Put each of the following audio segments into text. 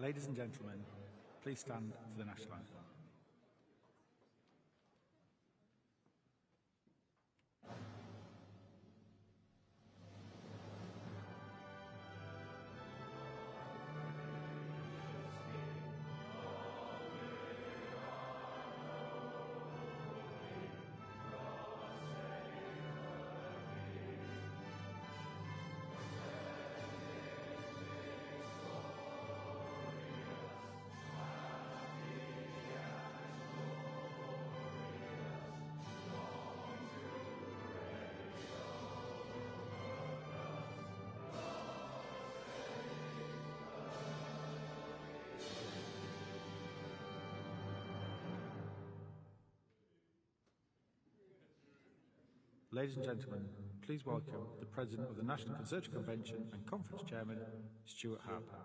Ladies and gentlemen, please stand for the national anthem. Ladies and gentlemen, please welcome the President of the National Conservative Convention and Conference Chairman, Stuart Harper.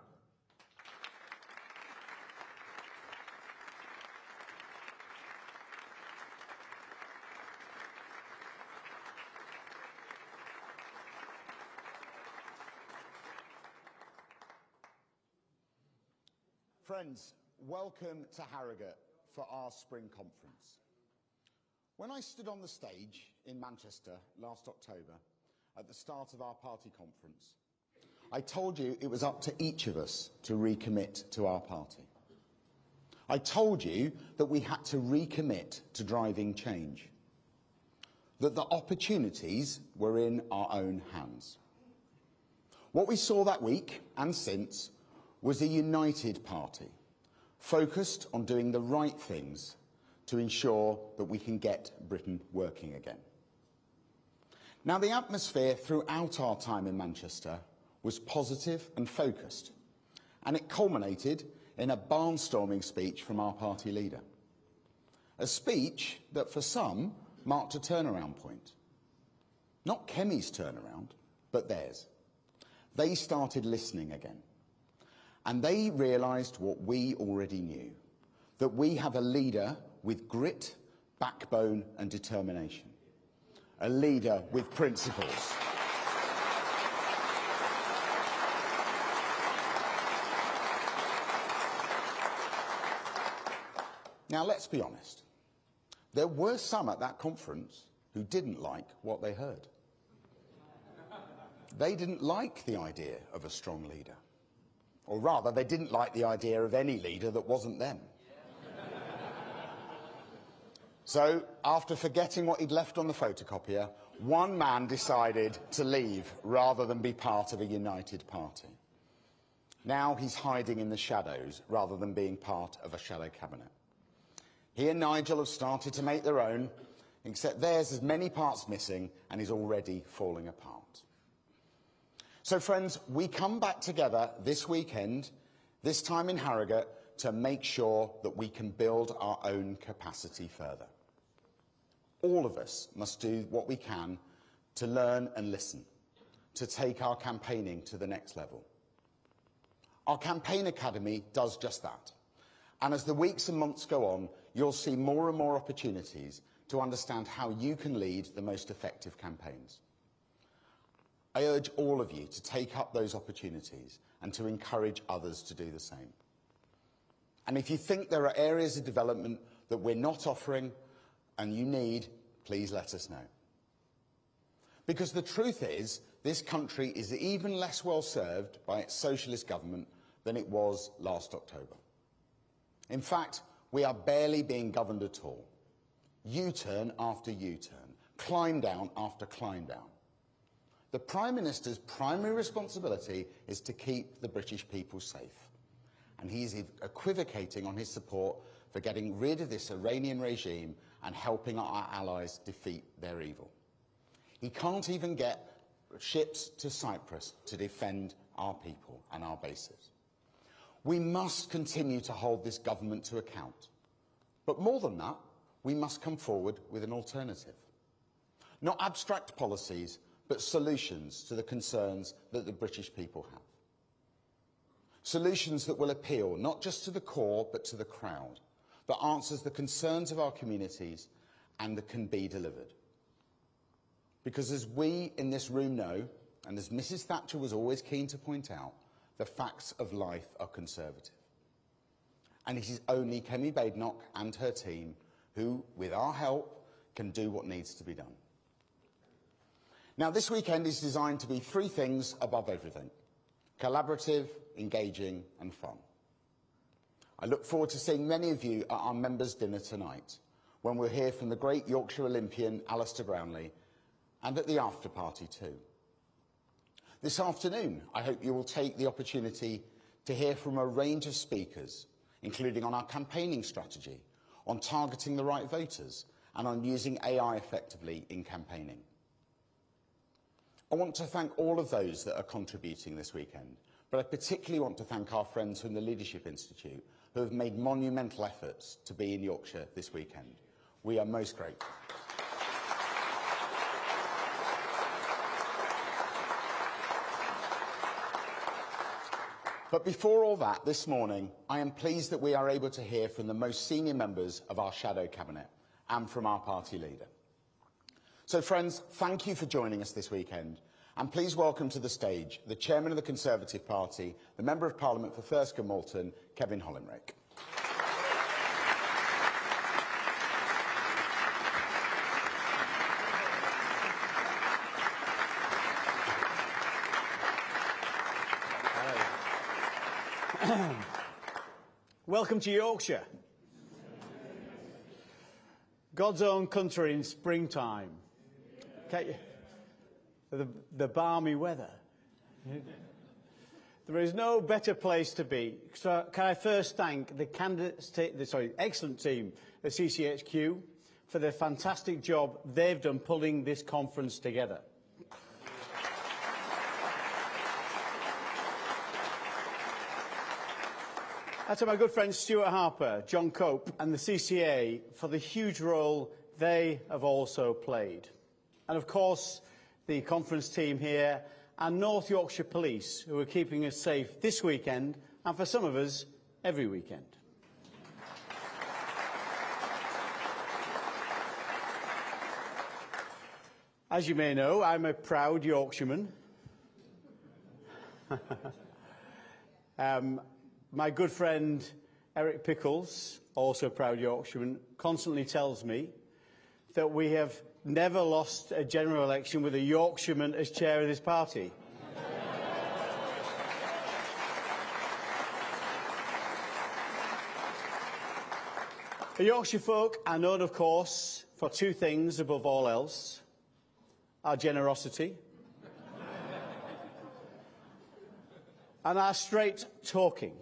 Friends, welcome to Harrogate for our spring conference. When I stood on the stage in Manchester last October at the start of our party conference, I told you it was up to each of us to recommit to our party. I told you that we had to recommit to driving change, that the opportunities were in our own hands. What we saw that week and since was a united party, focused on doing the right things to ensure that we can get Britain working again. Now, the atmosphere throughout our time in Manchester was positive and focused, and it culminated in a barnstorming speech from our party leader. A speech that for some marked a turnaround point. Not Kemi's turnaround, but theirs. They started listening again. And they realised what we already knew, that we have a leader with grit, backbone and determination. A leader with principles. Now, let's be honest. There were some at that conference who didn't like what they heard. They didn't like the idea of a strong leader. Or rather, they didn't like the idea of any leader that wasn't them. So, after forgetting what he'd left on the photocopier, one man decided to leave rather than be part of a united party. Now he's hiding in the shadows rather than being part of a shadow cabinet. He and Nigel have started to make their own, except theirs has many parts missing and is already falling apart. So, friends, we come back together this weekend, this time in Harrogate, to make sure that we can build our own capacity further. All of us must do what we can to learn and listen, to take our campaigning to the next level. Our Campaign Academy does just that. And as the weeks and months go on, you'll see more and more opportunities to understand how you can lead the most effective campaigns. I urge all of you to take up those opportunities and to encourage others to do the same. And if you think there are areas of development that we're not offering and you need, please let us know. Because the truth is, this country is even less well served by its socialist government than it was last October. In fact, we are barely being governed at all. U-turn after U-turn, climb down after climb down. The Prime Minister's primary responsibility is to keep the British people safe. And he's equivocating on his support for getting rid of this Iranian regime and helping our allies defeat their evil. He can't even get ships to Cyprus to defend our people and our bases. We must continue to hold this government to account. But more than that, we must come forward with an alternative. Not abstract policies, but solutions to the concerns that the British people have. Solutions that will appeal not just to the core, but to the crowd, that answers the concerns of our communities and that can be delivered. Because as we in this room know, and as Mrs. Thatcher was always keen to point out, the facts of life are conservative. And it is only Kemi Badenoch and her team who, with our help, can do what needs to be done. Now, this weekend is designed to be three things above everything: collaborative, engaging and fun. I look forward to seeing many of you at our members' dinner tonight, when we'll hear from the great Yorkshire Olympian Alistair Brownlee, and at the after party too. This afternoon, I hope you will take the opportunity to hear from a range of speakers, including on our campaigning strategy, on targeting the right voters, and on using AI effectively in campaigning. I want to thank all of those that are contributing this weekend, but I particularly want to thank our friends from the Leadership Institute who have made monumental efforts to be in Yorkshire this weekend. We are most grateful. But before all that, this morning, I am pleased that we are able to hear from the most senior members of our shadow cabinet and from our party leader. So, friends, thank you for joining us this weekend. And please welcome to the stage the Chairman of the Conservative Party, the Member of Parliament for Thirsk and Malton, Kevin Hollinrick. Welcome to Yorkshire. God's own country in springtime. The balmy weather. There is no better place to be. So can I first thank the excellent team at CCHQ for the fantastic job they've done pulling this conference together. And to my good friends Stuart Harper, John Cope and the CCA for the huge role they have also played. And of course, the conference team here and North Yorkshire Police, who are keeping us safe this weekend and for some of us, every weekend. As you may know, I'm a proud Yorkshireman. My good friend Eric Pickles, also a proud Yorkshireman, constantly tells me that we have never lost a general election with a Yorkshireman as chair of this party. The Yorkshire folk are known, of course, for two things above all else: our generosity and our straight talking.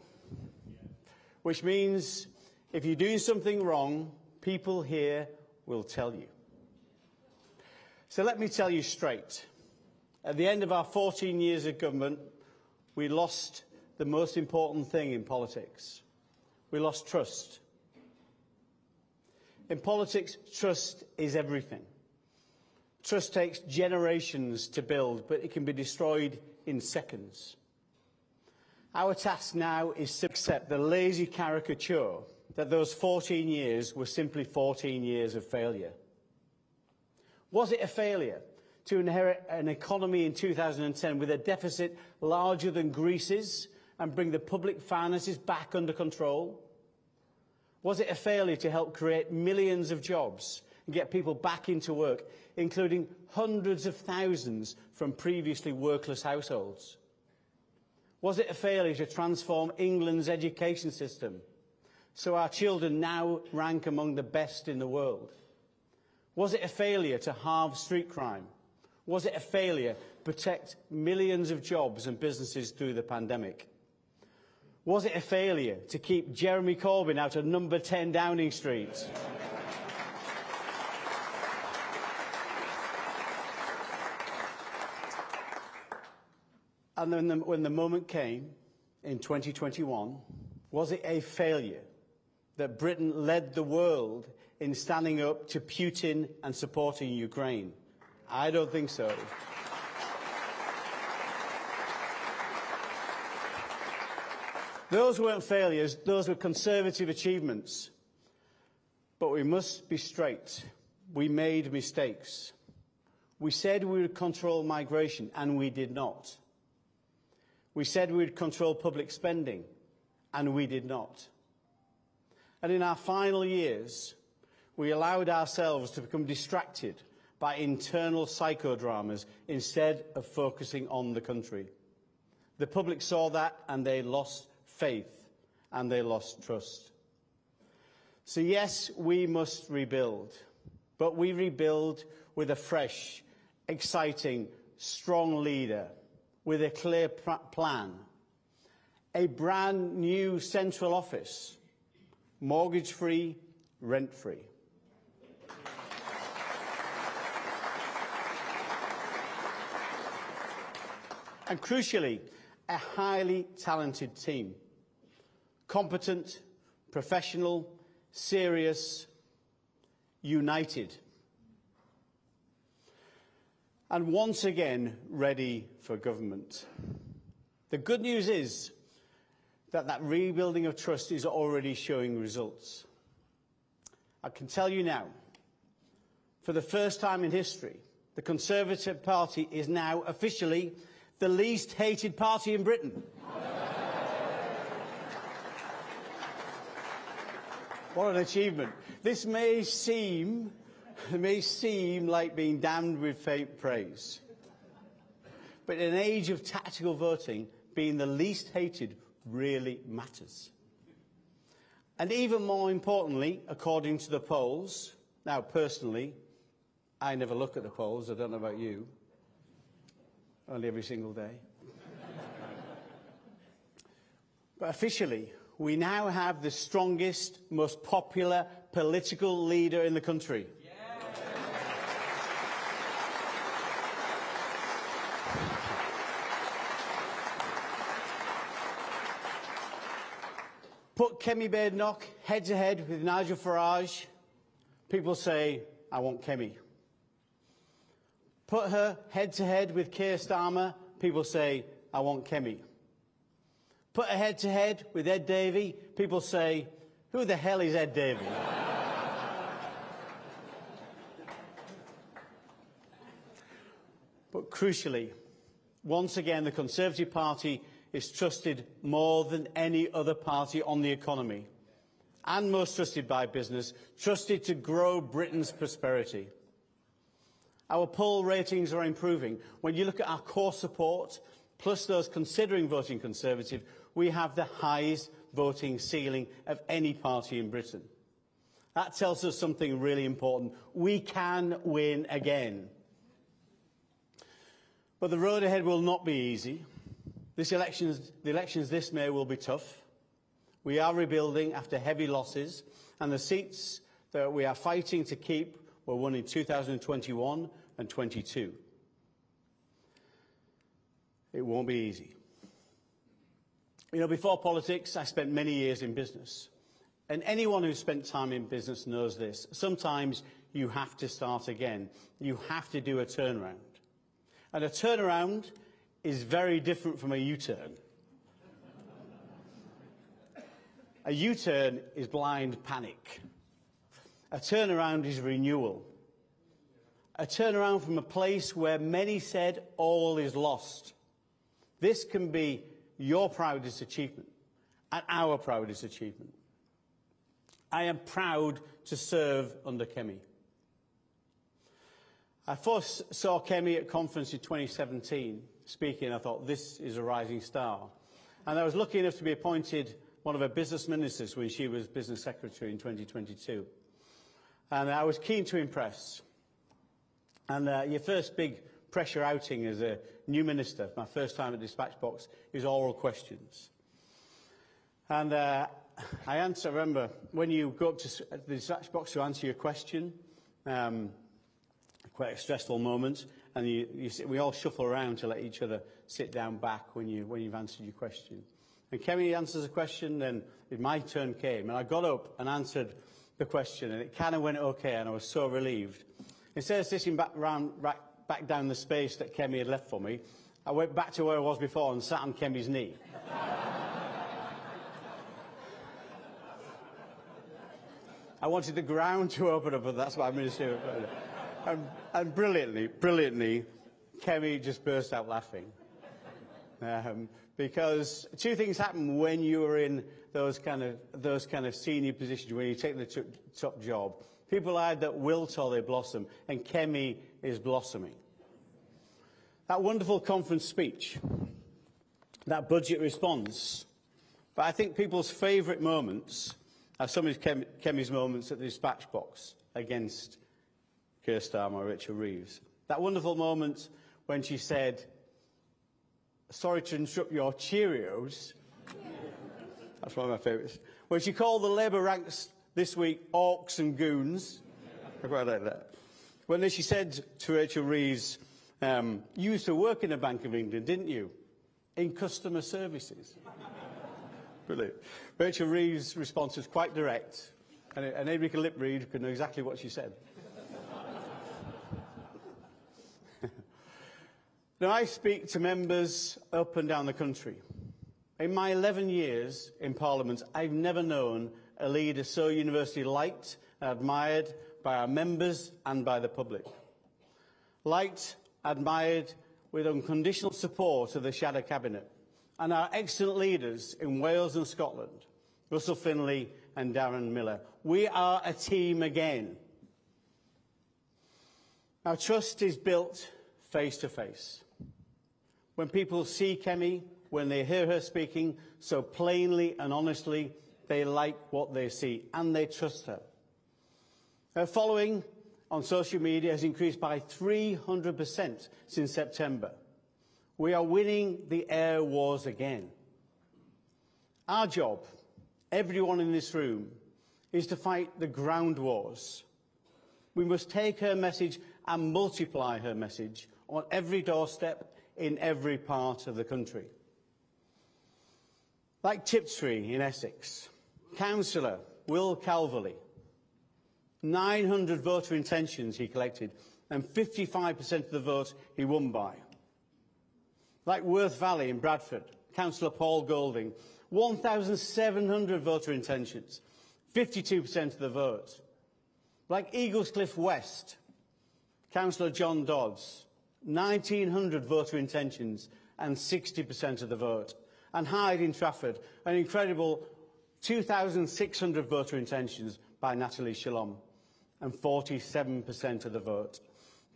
Which means if you're doing something wrong, people here will tell you. So let me tell you straight. At the end of our 14 years of government, we lost the most important thing in politics. We lost trust. In politics, trust is everything. Trust takes generations to build, but it can be destroyed in seconds. Our task now is to accept the lazy caricature that those 14 years were simply 14 years of failure. Was it a failure to inherit an economy in 2010 with a deficit larger than Greece's and bring the public finances back under control? Was it a failure to help create millions of jobs and get people back into work, including hundreds of thousands from previously workless households? Was it a failure to transform England's education system so our children now rank among the best in the world? Was it a failure to halve street crime? Was it a failure to protect millions of jobs and businesses through the pandemic? Was it a failure to keep Jeremy Corbyn out of number 10 Downing Street? And then when the moment came, in 2021, was it a failure that Britain led the world in standing up to Putin and supporting Ukraine? I don't think so. Those weren't failures, those were Conservative achievements. But we must be straight. We made mistakes. We said we would control migration, and we did not. We said we would control public spending, and we did not. And in our final years, we allowed ourselves to become distracted by internal psychodramas instead of focusing on the country. The public saw that and they lost faith and they lost trust. So yes, we must rebuild, but we rebuild with a fresh, exciting, strong leader with a clear plan, a brand new central office, mortgage-free, rent-free. And crucially, a highly talented team. Competent, professional, serious, united. And once again, ready for government. The good news is that rebuilding of trust is already showing results. I can tell you now, for the first time in history, the Conservative Party is now officially the least hated party in Britain. What an achievement. This may seem like being damned with faint praise. But in an age of tactical voting, being the least hated really matters. And even more importantly, according to the polls, now personally, I never look at the polls, I don't know about you, only every single day. But officially, we now have the strongest, most popular political leader in the country. Put Kemi Badenoch head-to-head with Nigel Farage, people say, I want Kemi. Put her head-to-head with Keir Starmer, people say, I want Kemi. Put her head-to-head with Ed Davey, people say, who the hell is Ed Davey? But crucially, once again, the Conservative Party is trusted more than any other party on the economy, and most trusted by business, trusted to grow Britain's prosperity. Our poll ratings are improving. When you look at our core support, plus those considering voting Conservative, we have the highest voting ceiling of any party in Britain. That tells us something really important. We can win again. But the road ahead will not be easy. The elections this May will be tough. We are rebuilding after heavy losses, and the seats that we are fighting to keep were won in 2021 and 22. It won't be easy. You know, before politics, I spent many years in business. And anyone who's spent time in business knows this. Sometimes you have to start again. You have to do a turnaround. And a turnaround is very different from a U-turn. A U-turn is blind panic. A turnaround is renewal. A turnaround from a place where many said all is lost. This can be your proudest achievement and our proudest achievement. I am proud to serve under Kemi. I first saw Kemi at a conference in 2017 speaking. I thought, this is a rising star. And I was lucky enough to be appointed one of her business ministers when she was business secretary in 2022. And I was keen to impress. And your first big pressure outing as a new minister, my first time at Dispatch Box, is oral questions. And I remember when you go up to the Dispatch Box to answer your question, quite a stressful moment, and we all shuffle around to let each other sit down back when you've answered your question. And Kemi answers a question, then my turn came, and I got up and answered the question, and it kind of went okay, and I was so relieved. Instead of sitting back down the space that Kemi had left for me, I went back to where I was before and sat on Kemi's knee. I wanted the ground to open up, and that's what I'm going to do. And brilliantly, Kemi just burst out laughing. because two things happen when you are in those kind of senior positions, when you take the top job. People either wilt or they blossom, and Kemi is blossoming. That wonderful conference speech, that budget response, but I think people's favourite moments are some of Kemi's moments at the dispatch box against Keir Starmer or Rachel Reeves. That wonderful moment when she said, "Sorry to interrupt your Cheerios." That's one of my favourites. When she called the Labour ranks this week orcs and goons. I quite like that. When she said to Rachel Reeves, "You used to work in a Bank of England, didn't you? In customer services." Brilliant. Rachel Reeves' response was quite direct, and anybody can lip read could know exactly what she said. Now, I speak to members up and down the country. In my 11 years in Parliament, I've never known a leader so universally liked and admired by our members and by the public. Liked, admired, with unconditional support of the Shadow Cabinet and our excellent leaders in Wales and Scotland, Russell Finlay and Darren Miller. We are a team again. Our trust is built face to face. When people see Kemi, when they hear her speaking so plainly and honestly, they like what they see and they trust her. Her following on social media has increased by 300% since September. We are winning the air wars again. Our job, everyone in this room, is to fight the ground wars. We must take her message and multiply her message on every doorstep in every part of the country. Like Tiptree in Essex, Councillor Will Calverley, 900 voter intentions he collected and 55% of the vote he won by. Like Worth Valley in Bradford, Councillor Paul Golding, 1,700 voter intentions, 52% of the vote. Like Eaglescliffe West, Councillor John Dodds, 1,900 voter intentions and 60% of the vote. And Hyde in Trafford, an incredible 2,600 voter intentions by Natalie Shalom and 47% of the vote.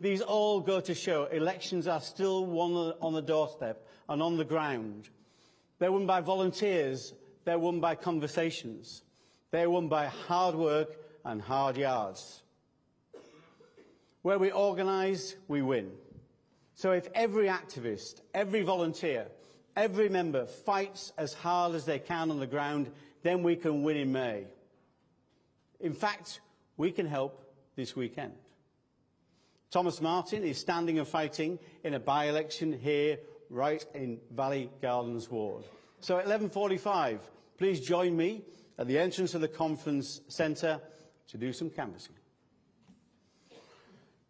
These all go to show elections are still won on the doorstep and on the ground. They're won by volunteers, they're won by conversations, they're won by hard work and hard yards. Where we organise, we win. So if every activist, every volunteer, every member fights as hard as they can on the ground, then we can win in May. In fact, we can help this weekend. Thomas Martin is standing and fighting in a by-election here, right in Valley Gardens ward. So at 11:45, please join me at the entrance of the conference centre to do some canvassing.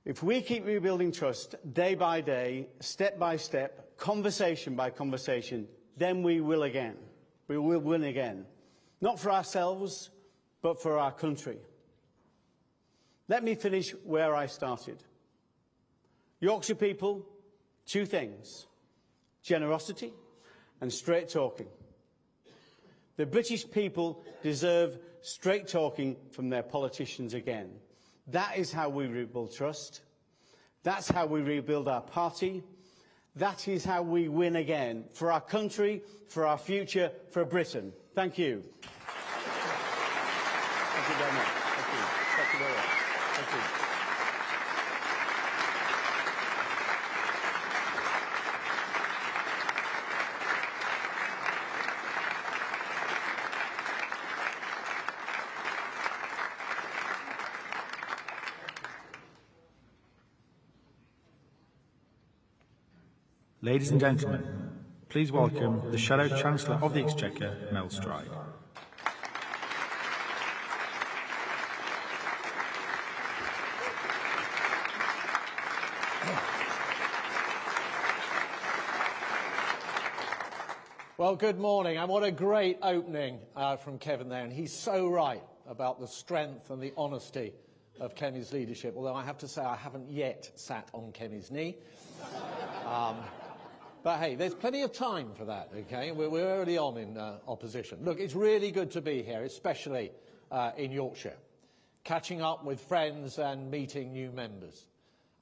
If we keep rebuilding trust day by day, step by step, conversation by conversation, then we will again. We will win again. Not for ourselves, but for our country. Let me finish where I started. Yorkshire people, two things: generosity and straight talking. The British people deserve straight talking from their politicians again. That is how we rebuild trust. That's how we rebuild our party. That is how we win again for our country, for our future, for Britain. Thank you. Thank you very much. Thank you. Thank you very much. Thank you. Ladies and gentlemen, please welcome the Shadow Chancellor of the Exchequer, Mel Stride. Well, good morning, and what a great opening from Kevin there, and he's so right about the strength and the honesty of Kemi's leadership, although I have to say I haven't yet sat on Kemi's knee. But hey, there's plenty of time for that, okay? We're early on in opposition. Look, it's really good to be here, especially in Yorkshire, catching up with friends and meeting new members.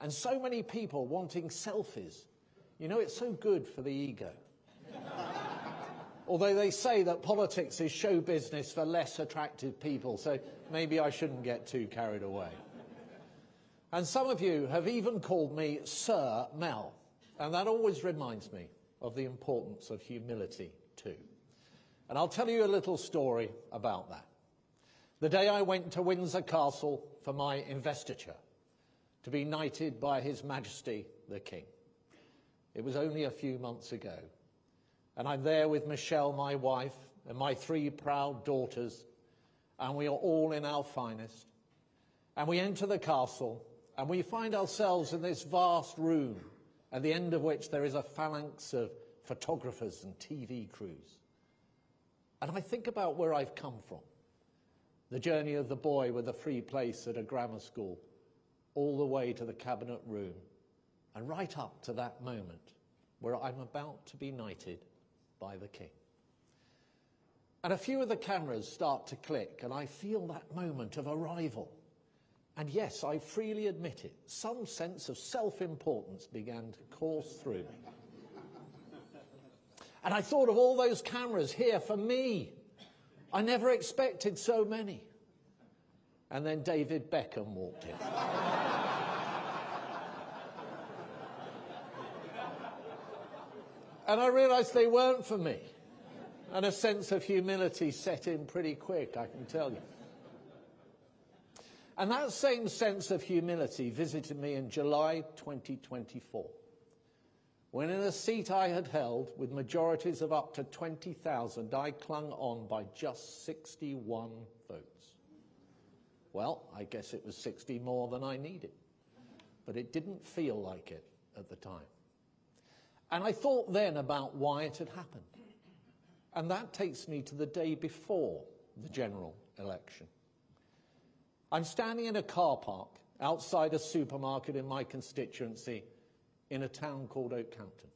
And so many people wanting selfies. You know, it's so good for the ego. Although they say that politics is show business for less attractive people, so maybe I shouldn't get too carried away. And some of you have even called me Sir Mel, and that always reminds me of the importance of humility too. And I'll tell you a little story about that. The day I went to Windsor Castle for my investiture, to be knighted by His Majesty the King. It was only a few months ago. And I'm there with Michelle, my wife, and my 3 proud daughters, and we are all in our finest. And we enter the castle, and we find ourselves in this vast room, at the end of which there is a phalanx of photographers and TV crews. And I think about where I've come from. The journey of the boy with a free place at a grammar school, all the way to the cabinet room, and right up to that moment where I'm about to be knighted by the King. And a few of the cameras start to click, and I feel that moment of arrival. And yes, I freely admit it, some sense of self-importance began to course through me. And I thought of all those cameras here for me. I never expected so many. And then David Beckham walked in. And I realised they weren't for me. And a sense of humility set in pretty quick, I can tell you. And that same sense of humility visited me in July 2024, when in a seat I had held with majorities of up to 20,000, I clung on by just 61 votes. Well, I guess it was 60 more than I needed, but it didn't feel like it at the time. And I thought then about why it had happened. And that takes me to the day before the general election. I'm standing in a car park outside a supermarket in my constituency in a town called Oakhampton.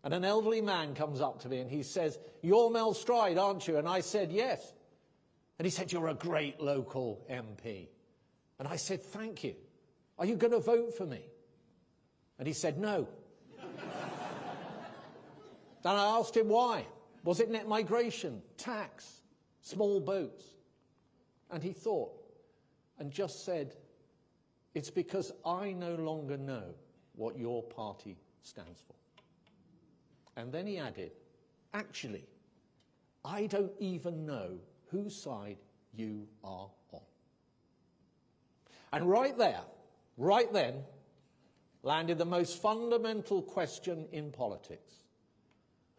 And an elderly man comes up to me and he says, "You're Mel Stride, aren't you?" And I said, "Yes." And he said, "You're a great local MP." And I said, "Thank you. Are you going to vote for me?" And he said, "No." And I asked him why. Was it net migration, tax, small boats? And he thought and just said, "It's because I no longer know what your party stands for." And then he added, "Actually, I don't even know whose side you are on." And right there, right then, landed the most fundamental question in politics.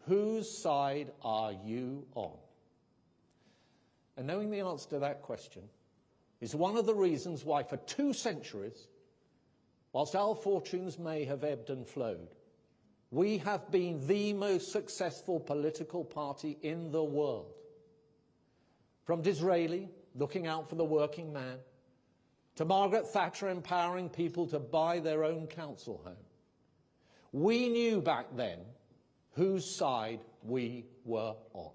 Whose side are you on? And knowing the answer to that question is one of the reasons why for 2 centuries, whilst our fortunes may have ebbed and flowed, we have been the most successful political party in the world. From Disraeli looking out for the working man, to Margaret Thatcher empowering people to buy their own council home. We knew back then whose side we were on.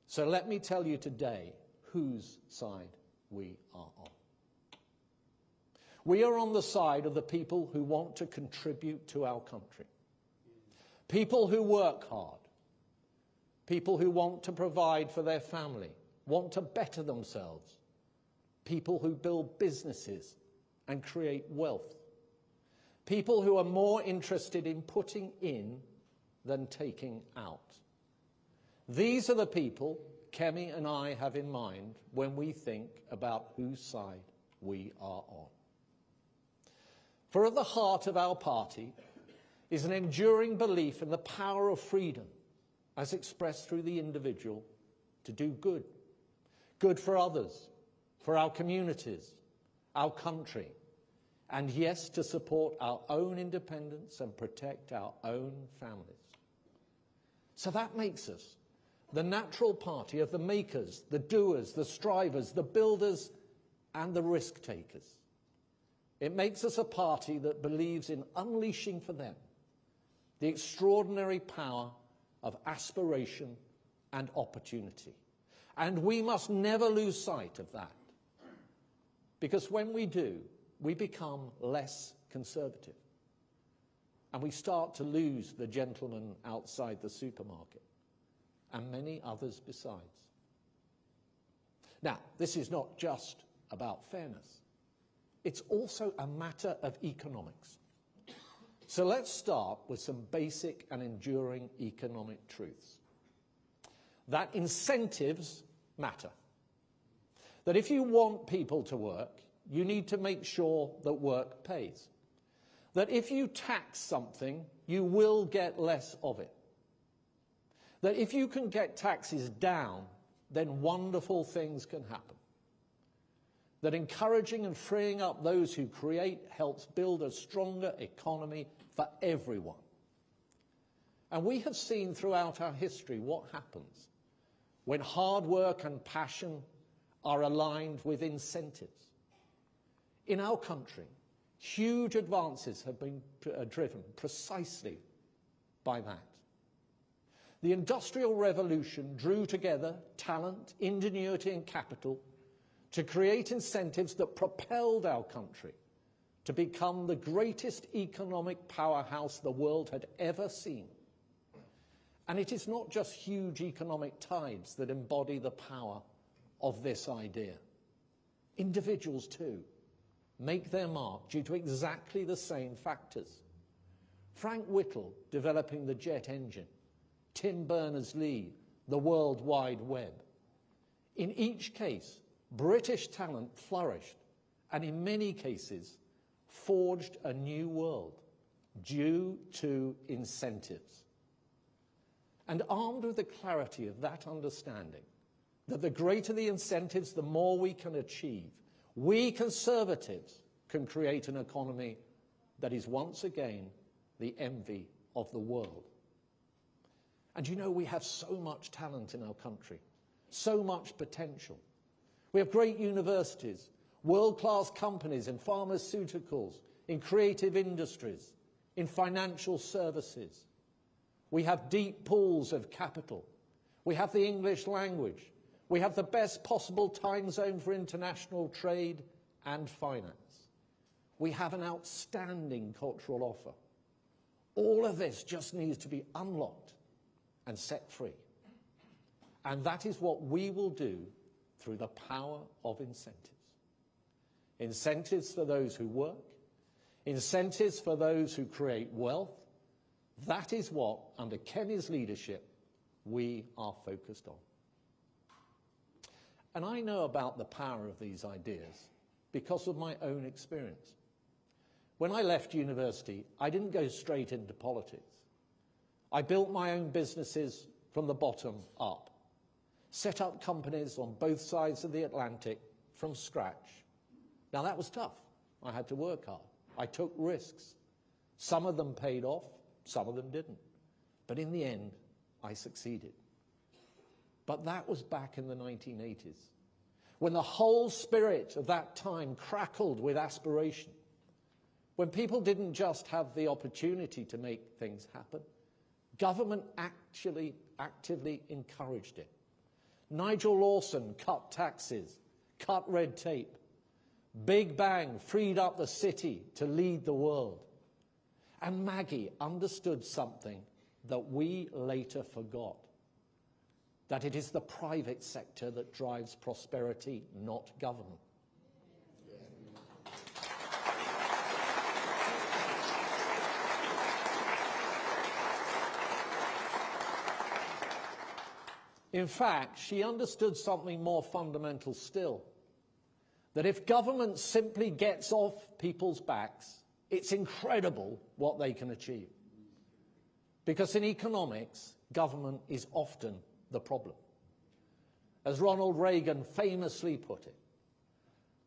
So let me tell you today whose side we are on. We are on the side of the people who want to contribute to our country. People who work hard. People who want to provide for their family, want to better themselves. People who build businesses and create wealth. People who are more interested in putting in than taking out. These are the people Kemi and I have in mind when we think about whose side we are on. For at the heart of our party is an enduring belief in the power of freedom as expressed through the individual to do good. Good for others, for our communities, our country, and yes, to support our own independence and protect our own families. So that makes us the natural party of the makers, the doers, the strivers, the builders, and the risk takers. It makes us a party that believes in unleashing for them the extraordinary power of aspiration and opportunity. And we must never lose sight of that, because when we do, we become less conservative, and we start to lose the gentleman outside the supermarket, and many others besides. Now, this is not just about fairness. It's also a matter of economics. So let's start with some basic and enduring economic truths. That incentives matter. That if you want people to work, you need to make sure that work pays. That if you tax something, you will get less of it. That if you can get taxes down, then wonderful things can happen. That encouraging and freeing up those who create helps build a stronger economy for everyone. And we have seen throughout our history what happens when hard work and passion are aligned with incentives. In our country, huge advances have been driven precisely by that. The Industrial Revolution drew together talent, ingenuity and capital to create incentives that propelled our country to become the greatest economic powerhouse the world had ever seen. And it is not just huge economic tides that embody the power of this idea. Individuals, too, make their mark due to exactly the same factors. Frank Whittle developing the jet engine, Tim Berners-Lee, the World Wide Web. In each case, British talent flourished and in many cases forged a new world due to incentives. And armed with the clarity of that understanding, that the greater the incentives, the more we can achieve, we Conservatives can create an economy that is once again the envy of the world. And you know, we have so much talent in our country, so much potential. We have great universities, world-class companies in pharmaceuticals, in creative industries, in financial services. We have deep pools of capital. We have the English language. We have the best possible time zone for international trade and finance. We have an outstanding cultural offer. All of this just needs to be unlocked and set free. And that is what we will do through the power of incentives. Incentives for those who work, incentives for those who create wealth. That is what, under Kemi's leadership, we are focused on. And I know about the power of these ideas because of my own experience. When I left university, I didn't go straight into politics. I built my own businesses from the bottom up, set up companies on both sides of the Atlantic from scratch. Now that was tough. I had to work hard. I took risks. Some of them paid off, some of them didn't. But in the end, I succeeded. But that was back in the 1980s, when the whole spirit of that time crackled with aspiration, when people didn't just have the opportunity to make things happen, government actually actively encouraged it. Nigel Lawson cut taxes, cut red tape. Big Bang freed up the city to lead the world. And Maggie understood something that we later forgot, that it is the private sector that drives prosperity, not government. In fact, she understood something more fundamental still, that if government simply gets off people's backs, it's incredible what they can achieve. Because in economics, government is often the problem. As Ronald Reagan famously put it,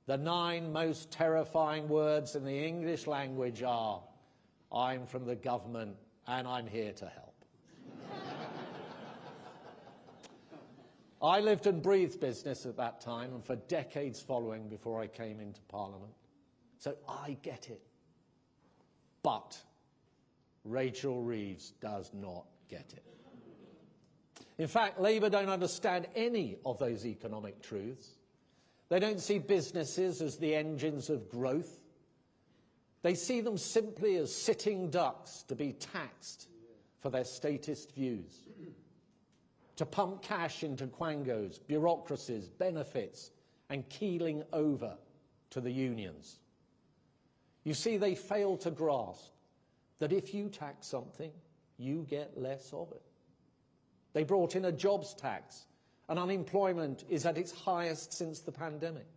the 9 most terrifying words in the English language are, "I'm from the government and I'm here to help." I lived and breathed business at that time and for decades following before I came into Parliament. So I get it. But Rachel Reeves does not get it. In fact, Labour don't understand any of those economic truths. They don't see businesses as the engines of growth. They see them simply as sitting ducks to be taxed for their statist views, to pump cash into quangos, bureaucracies, benefits, and keeling over to the unions. You see, they fail to grasp that if you tax something, you get less of it. They brought in a jobs tax, and unemployment is at its highest since the pandemic.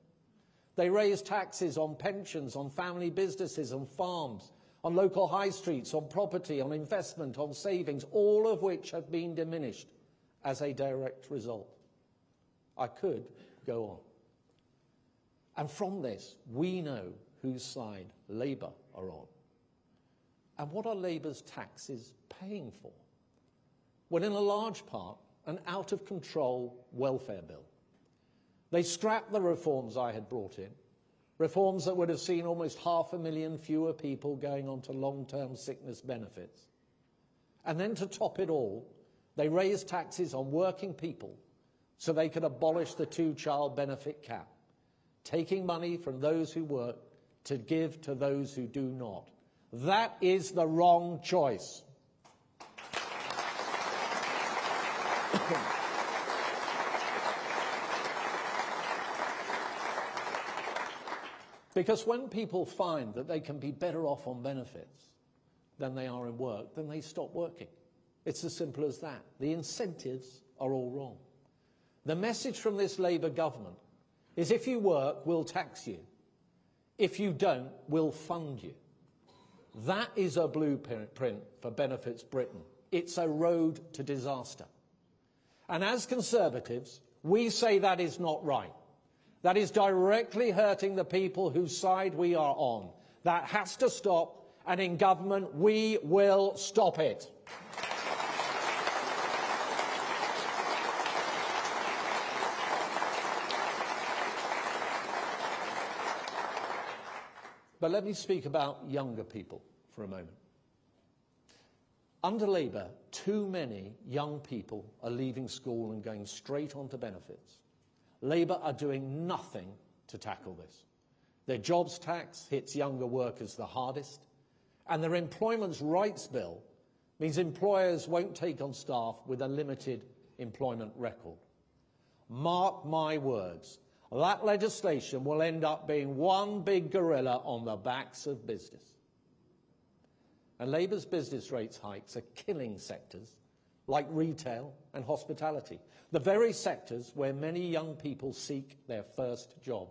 They raised taxes on pensions, on family businesses, on farms, on local high streets, on property, on investment, on savings, all of which have been diminished as a direct result. I could go on. And from this, we know whose side Labour are on. And what are Labour's taxes paying for? Well, in a large part, an out-of-control welfare bill. They scrapped the reforms I had brought in, reforms that would have seen almost 500,000 fewer people going on to long-term sickness benefits. And then to top it all, they raised taxes on working people so they could abolish the two-child benefit cap, taking money from those who work to give to those who do not. That is the wrong choice. Because when people find that they can be better off on benefits than they are in work, then they stop working. It's as simple as that. The incentives are all wrong. The message from this Labour government is if you work, we'll tax you. If you don't, we'll fund you. That is a blueprint for Benefits Britain. It's a road to disaster. And as Conservatives, we say that is not right. That is directly hurting the people whose side we are on. That has to stop, and in government we will stop it. But let me speak about younger people for a moment. Under Labour, too many young people are leaving school and going straight onto benefits. Labour are doing nothing to tackle this. Their jobs tax hits younger workers the hardest, and their employment rights bill means employers won't take on staff with a limited employment record. Mark my words, that legislation will end up being one big gorilla on the backs of business. And Labour's business rates hikes are killing sectors like retail and hospitality, the very sectors where many young people seek their first job.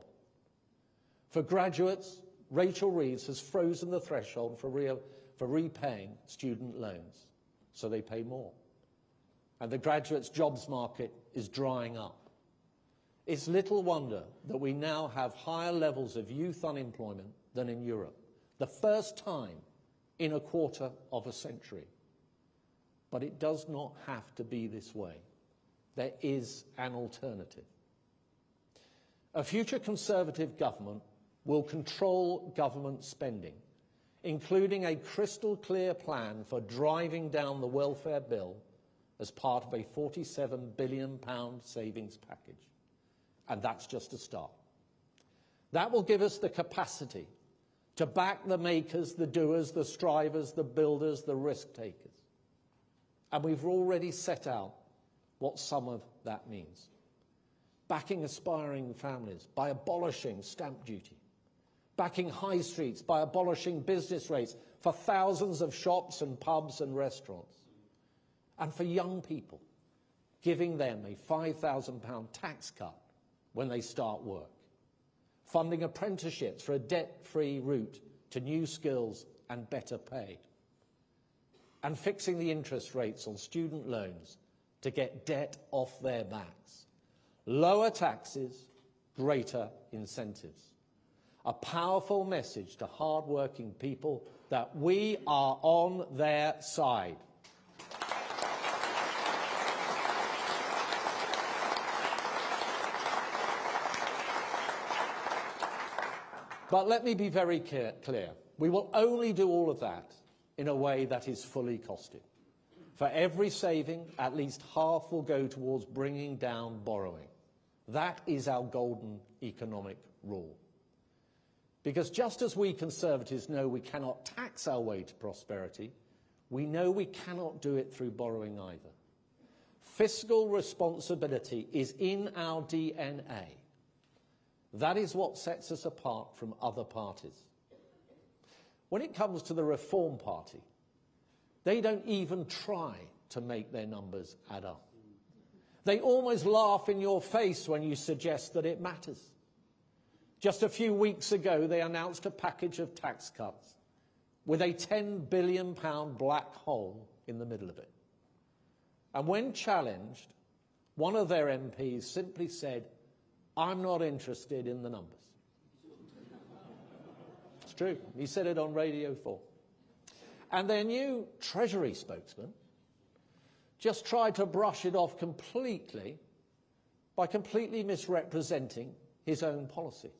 For graduates, Rachel Reeves has frozen the threshold for repaying student loans, so they pay more. And the graduates' jobs market is drying up. It's little wonder that we now have higher levels of youth unemployment than in Europe, the first time in a quarter of a century. But it does not have to be this way. There is an alternative. A future Conservative government will control government spending, including a crystal clear plan for driving down the welfare bill as part of a £47 billion savings package. And that's just a start. That will give us the capacity to back the makers, the doers, the strivers, the builders, the risk takers. And we've already set out what some of that means. Backing aspiring families by abolishing stamp duty. Backing high streets by abolishing business rates for thousands of shops and pubs and restaurants. And for young people, giving them a £5,000 tax cut when they start work. Funding apprenticeships for a debt-free route to new skills and better pay. And fixing the interest rates on student loans to get debt off their backs. Lower taxes, greater incentives. A powerful message to hard-working people that we are on their side. But let me be very clear. We will only do all of that in a way that is fully costed. For every saving, at least half will go towards bringing down borrowing. That is our golden economic rule. Because just as we Conservatives know we cannot tax our way to prosperity, we know we cannot do it through borrowing either. Fiscal responsibility is in our DNA. That is what sets us apart from other parties. When it comes to the Reform Party, they don't even try to make their numbers add up. They almost laugh in your face when you suggest that it matters. Just a few weeks ago, they announced a package of tax cuts with a £10 billion black hole in the middle of it. And when challenged, one of their MPs simply said, "I'm not interested in the numbers." It's true. He said it on Radio 4. And their new Treasury spokesman just tried to brush it off completely by completely misrepresenting his own policy.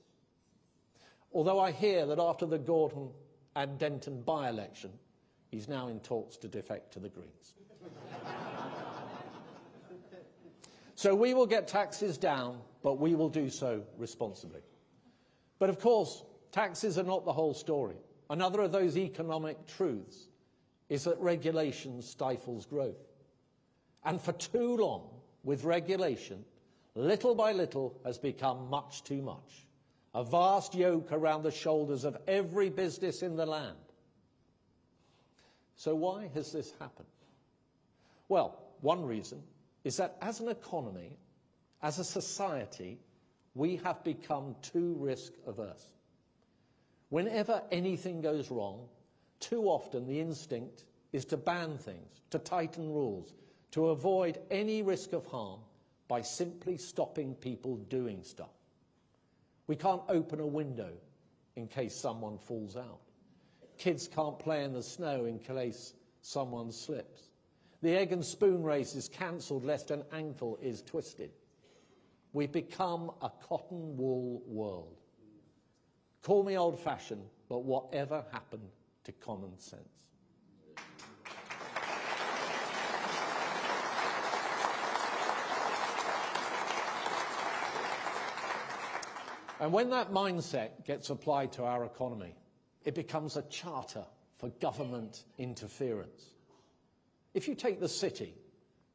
Although I hear that after the Gordon and Denton by-election, he's now in talks to defect to the Greens. So we will get taxes down, but we will do so responsibly. But of course, taxes are not the whole story. Another of those economic truths is that regulation stifles growth. And for too long, with regulation, little by little has become much too much. A vast yoke around the shoulders of every business in the land. So why has this happened? Well, one reason is that as an economy, as a society, we have become too risk-averse. Whenever anything goes wrong, too often the instinct is to ban things, to tighten rules, to avoid any risk of harm by simply stopping people doing stuff. We can't open a window in case someone falls out. Kids can't play in the snow in case someone slips. The egg and spoon race is cancelled lest an ankle is twisted. We've become a cotton wool world. Call me old-fashioned, but whatever happened to common sense? And when that mindset gets applied to our economy, it becomes a charter for government interference. If you take the city,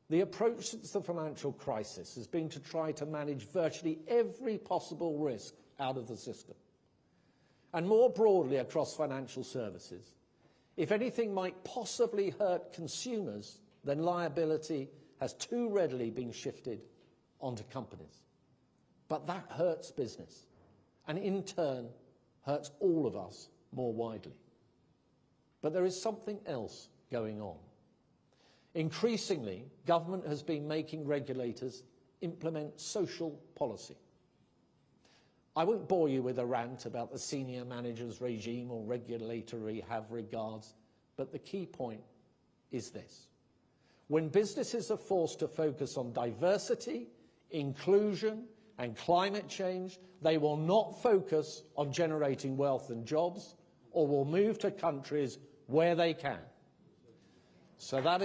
the approach since the financial crisis has been to try to manage virtually every possible risk out of the system. And more broadly across financial services, if anything might possibly hurt consumers, then liability has too readily been shifted onto companies. But that hurts business, and in turn hurts all of us more widely. But there is something else going on. Increasingly, government has been making regulators implement social policy. I won't bore you with a rant about the senior managers regime or regulatory have regards, but the key point is this. When businesses are forced to focus on diversity, inclusion, and climate change, they will not focus on generating wealth and jobs, or will move to countries where they can. So that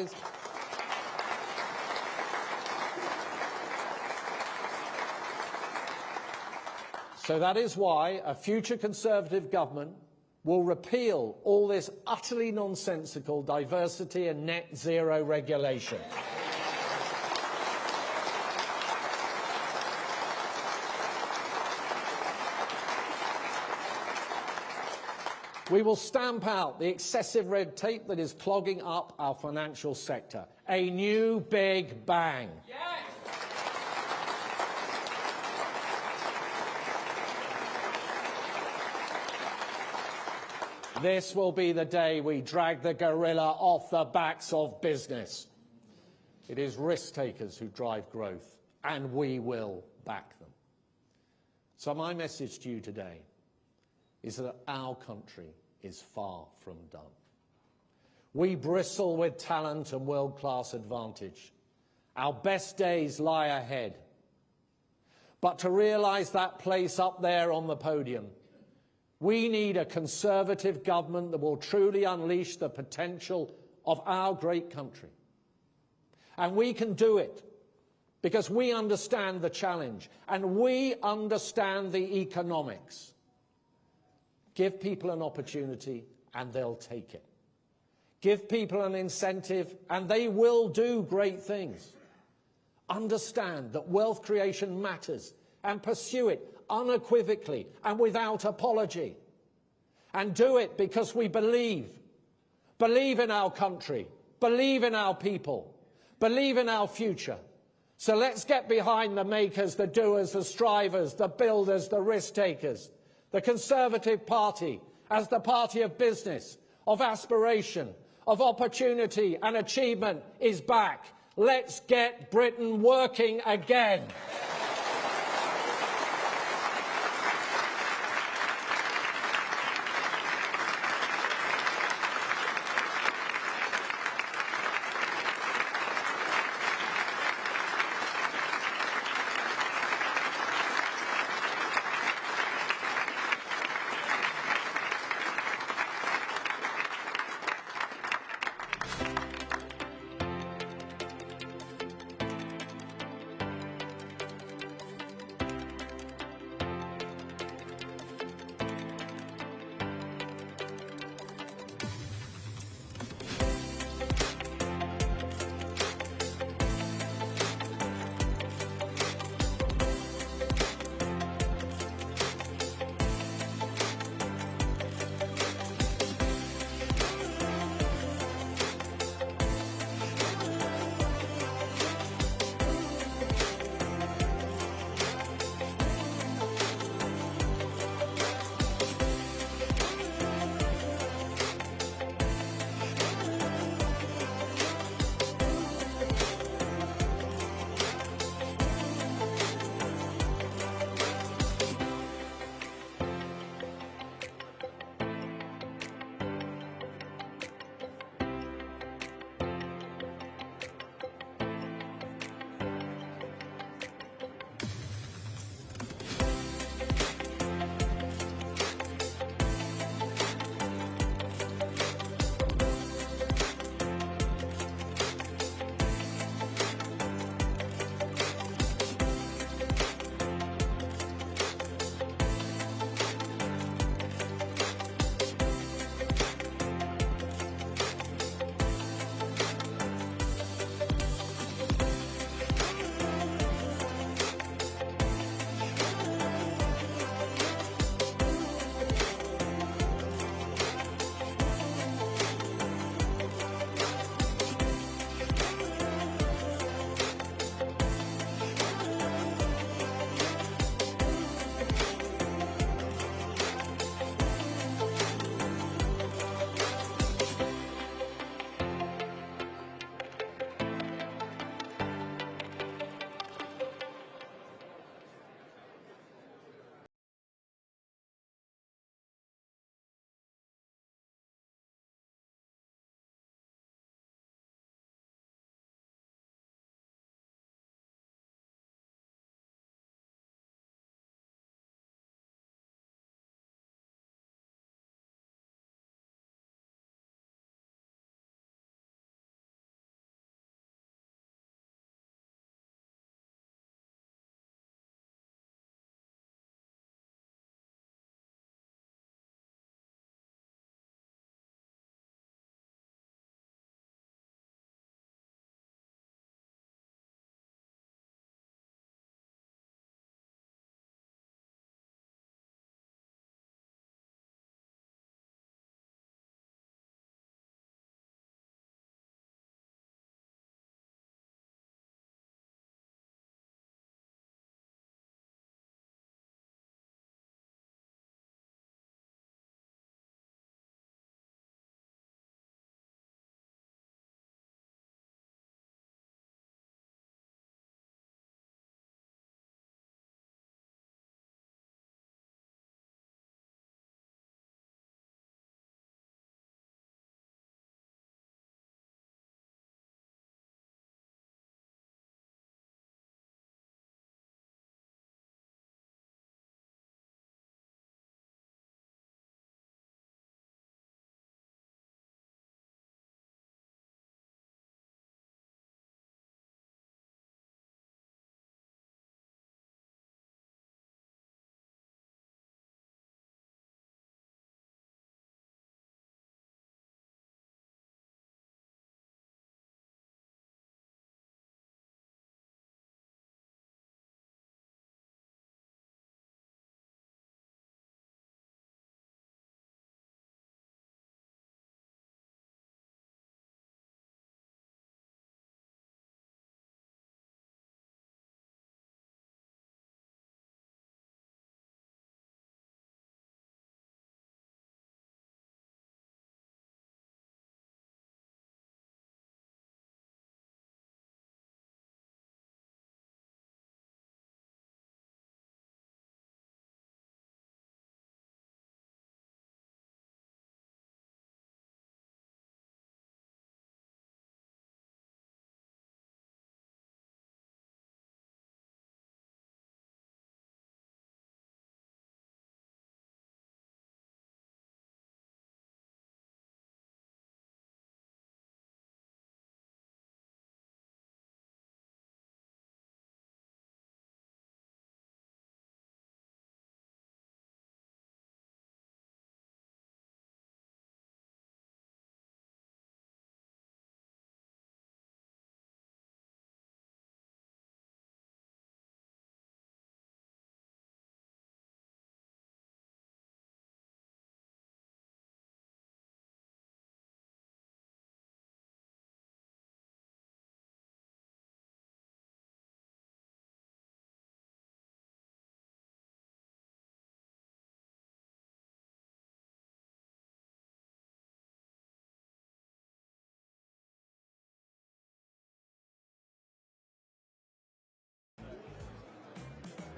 is why a future Conservative government will repeal all this utterly nonsensical diversity and net zero regulation. We will stamp out the excessive red tape that is clogging up our financial sector. A new big bang. Yes. This will be the day we drag the gorilla off the backs of business. It is risk takers who drive growth, and we will back them. So my message to you today is that our country is far from done. We bristle with talent and world-class advantage. Our best days lie ahead. But to realise that place up there on the podium, We need a Conservative government that will truly unleash the potential of our great country. And we can do it because we understand the challenge and we understand the economics. Give people an opportunity and they'll take it. Give people an incentive and they will do great things. Understand that wealth creation matters and pursue it unequivocally and without apology. And do it because we believe in our country, believe in our people, believe in our future. So let's get behind the makers, the doers, the strivers, the builders, the risk takers. The Conservative Party as the party of business, of aspiration, of opportunity and achievement is back. Let's get Britain working again.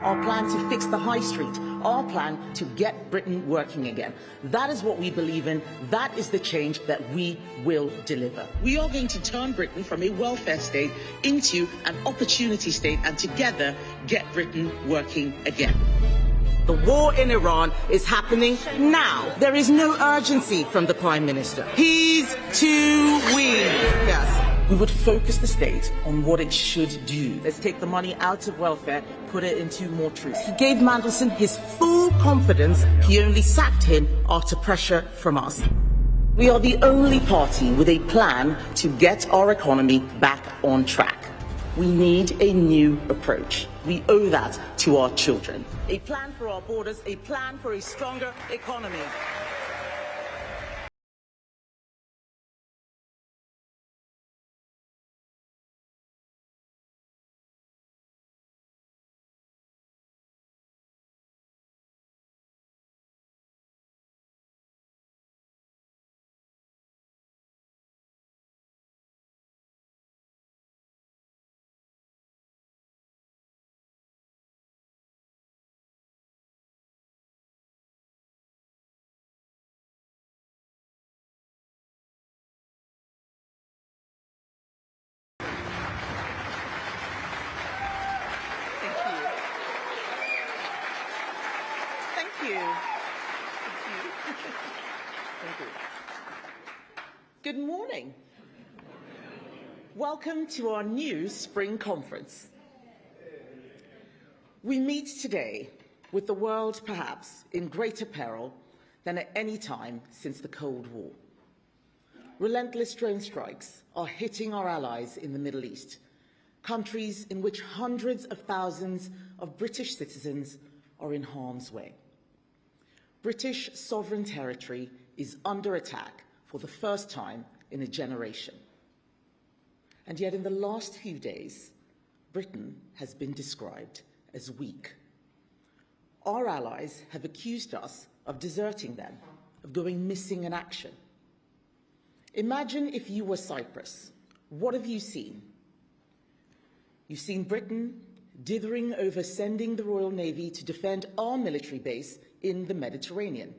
our plan to fix the high street, our plan to get Britain working again. That is what we believe in. That is the change that we will deliver. We are going to turn Britain from a welfare state into an opportunity state and together get Britain working again. The war in Iran is happening now. There is no urgency from the Prime Minister. He's too weak. Yes. We would focus the state on what it should do. Let's take the money out of welfare, put it into more troops. He gave Mandelson his full confidence. He only sacked him after pressure from us. We are the only party with a plan to get our economy back on track. We need a new approach. We owe that to our children. A plan for our borders, a plan for a stronger economy. Thank you. Good morning. Welcome to our new spring conference. We meet today with the world perhaps in greater peril than at any time since the Cold War. Relentless drone strikes are hitting our allies in the Middle East, countries in which hundreds of thousands of British citizens are in harm's way. British sovereign territory is under attack for the first time in a generation. And yet in the last few days, Britain has been described as weak. Our allies have accused us of deserting them, of going missing in action. Imagine if you were Cyprus. What have you seen? You've seen Britain dithering over sending the Royal Navy to defend our military base in the Mediterranean.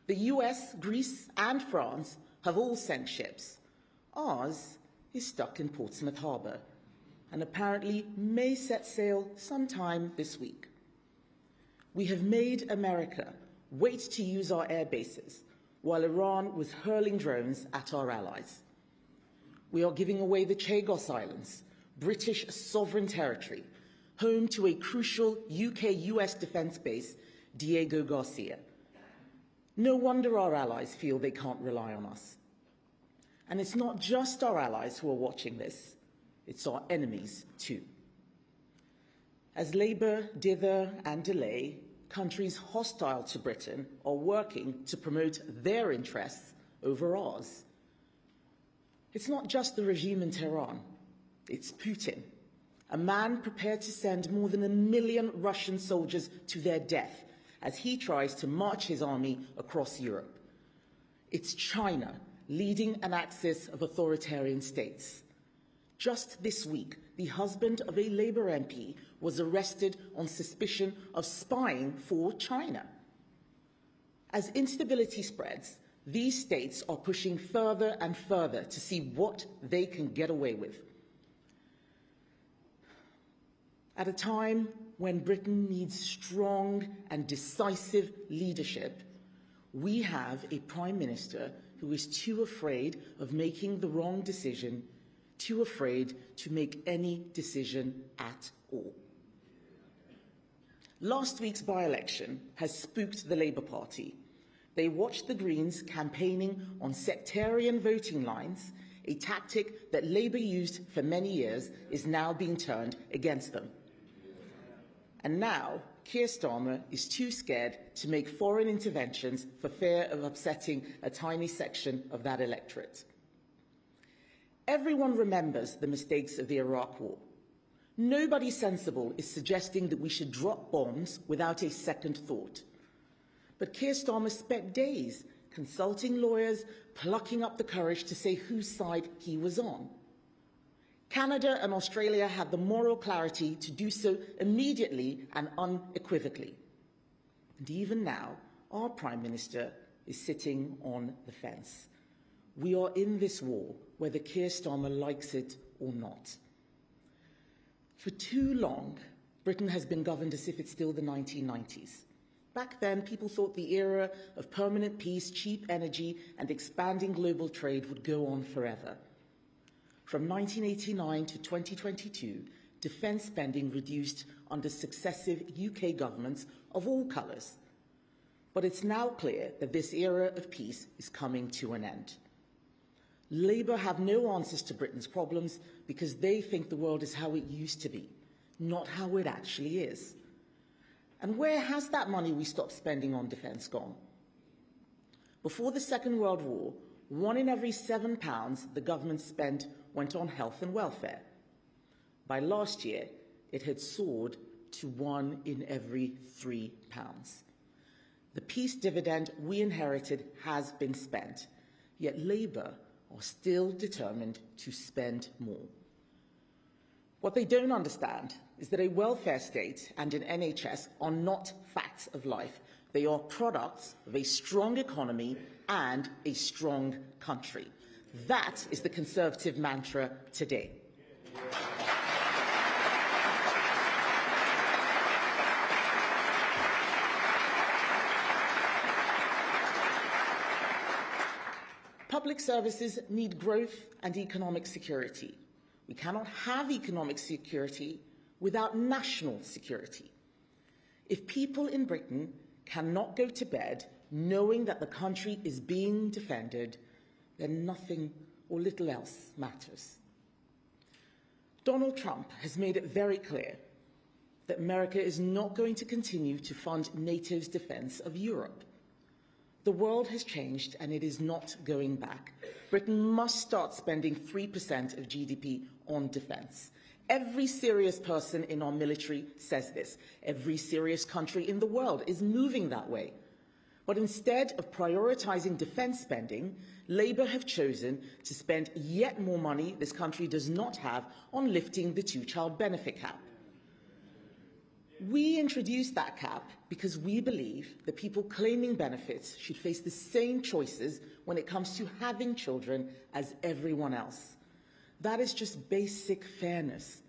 The US, Greece, and France have all sent ships. Ours is stuck in Portsmouth Harbour and apparently may set sail sometime this week. We have made America wait to use our air bases while Iran was hurling drones at our allies. We are giving away the Chagos Islands, British sovereign territory, home to a crucial UK-US defence base, Diego Garcia. No wonder our allies feel they can't rely on us. And it's not just our allies who are watching this, it's our enemies too. As Labour, dither and delay, countries hostile to Britain are working to promote their interests over ours. It's not just the regime in Tehran, it's Putin, a man prepared to send more than 1 million Russian soldiers to their death as he tries to march his army across Europe. It's China, leading an axis of authoritarian states. Just this week, the husband of a Labour MP was arrested on suspicion of spying for China. As instability spreads, these states are pushing further and further to see what they can get away with. At a time when Britain needs strong and decisive leadership, we have a Prime Minister who is too afraid of making the wrong decision, too afraid to make any decision at all. Last week's by-election has spooked the Labour Party. They watched the Greens campaigning on sectarian voting lines. A tactic that Labour used for many years is now being turned against them. And now, Keir Starmer is too scared to make foreign interventions for fear of upsetting a tiny section of that electorate. Everyone remembers the mistakes of the Iraq War. Nobody sensible is suggesting that we should drop bombs without a second thought. But Keir Starmer spent days consulting lawyers, plucking up the courage to say whose side he was on. Canada and Australia had the moral clarity to do so immediately and unequivocally. And even now, our Prime Minister is sitting on the fence. We are in this war, whether Keir Starmer likes it or not. For too long, Britain has been governed as if it's still the 1990s. Back then, people thought the era of permanent peace, cheap energy, and expanding global trade would go on forever. From 1989 to 2022, defence spending reduced under successive UK governments of all colours. But it's now clear that this era of peace is coming to an end. Labour have no answers to Britain's problems because they think the world is how it used to be, not how it actually is. And where has that money we stopped spending on defence gone? Before the Second World War, 1 in every £7 the government spent went on health and welfare. By last year, it had soared to 1 in every £3. The peace dividend we inherited has been spent, yet Labour are still determined to spend more. What they don't understand is that a welfare state and an NHS are not facts of life. They are products of a strong economy and a strong country. That is the Conservative mantra today. Public services need growth and economic security. We cannot have economic security without national security. If people in Britain cannot go to bed knowing that the country is being defended, then nothing or little else matters. Donald Trump has made it very clear that America is not going to continue to fund NATO's defence of Europe. The world has changed and it is not going back. Britain must start spending 3% of GDP on defence. Every serious person in our military says this. Every serious country in the world is moving that way. But instead of prioritising defence spending, Labour have chosen to spend yet more money this country does not have on lifting the two-child benefit cap. We introduced that cap because we believe that people claiming benefits should face the same choices when it comes to having children as everyone else. That is just basic fairness.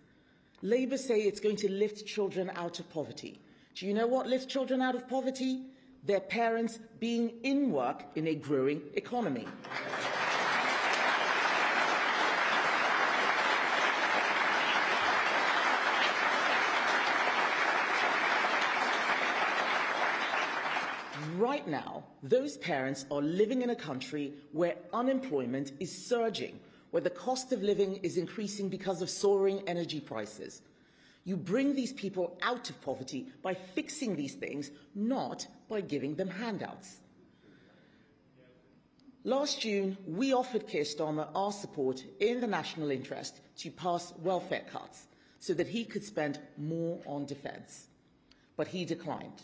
Labour say it's going to lift children out of poverty. Do you know what lifts children out of poverty? Their parents being in work in a growing economy. Right now, those parents are living in a country where unemployment is surging, where the cost of living is increasing because of soaring energy prices. You bring these people out of poverty by fixing these things, not by giving them handouts. Last June, we offered Keir Starmer our support in the national interest to pass welfare cuts so that he could spend more on defence. But he declined.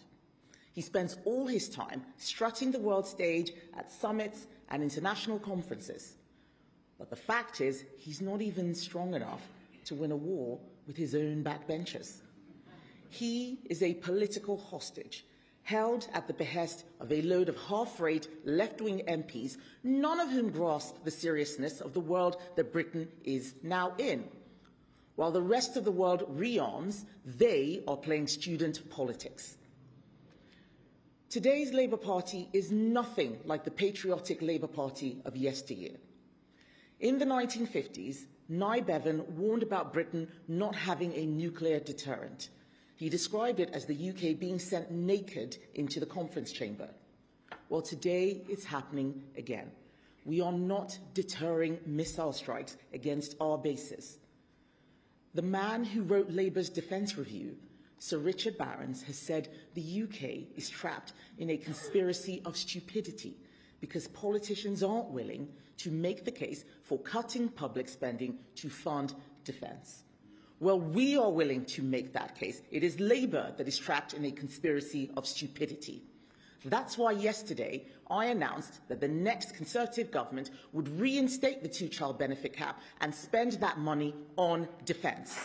He spends all his time strutting the world stage at summits and international conferences. But the fact is, he's not even strong enough to win a war with his own backbenchers. He is a political hostage, held at the behest of a load of half-rate left-wing MPs, none of whom grasp the seriousness of the world that Britain is now in. While the rest of the world rearms, they are playing student politics. Today's Labour Party is nothing like the patriotic Labour Party of yesteryear. In the 1950s, Nye Bevan warned about Britain not having a nuclear deterrent. He described it as the UK being sent naked into the conference chamber. Well, today it's happening again. We are not deterring missile strikes against our bases. The man who wrote Labour's defence review, Sir Richard Barrons, has said the UK is trapped in a conspiracy of stupidity because politicians aren't willing to make the case for cutting public spending to fund defence. Well, we are willing to make that case. It is Labour that is trapped in a conspiracy of stupidity. That's why yesterday I announced that the next Conservative government would reinstate the two-child benefit cap and spend that money on defence.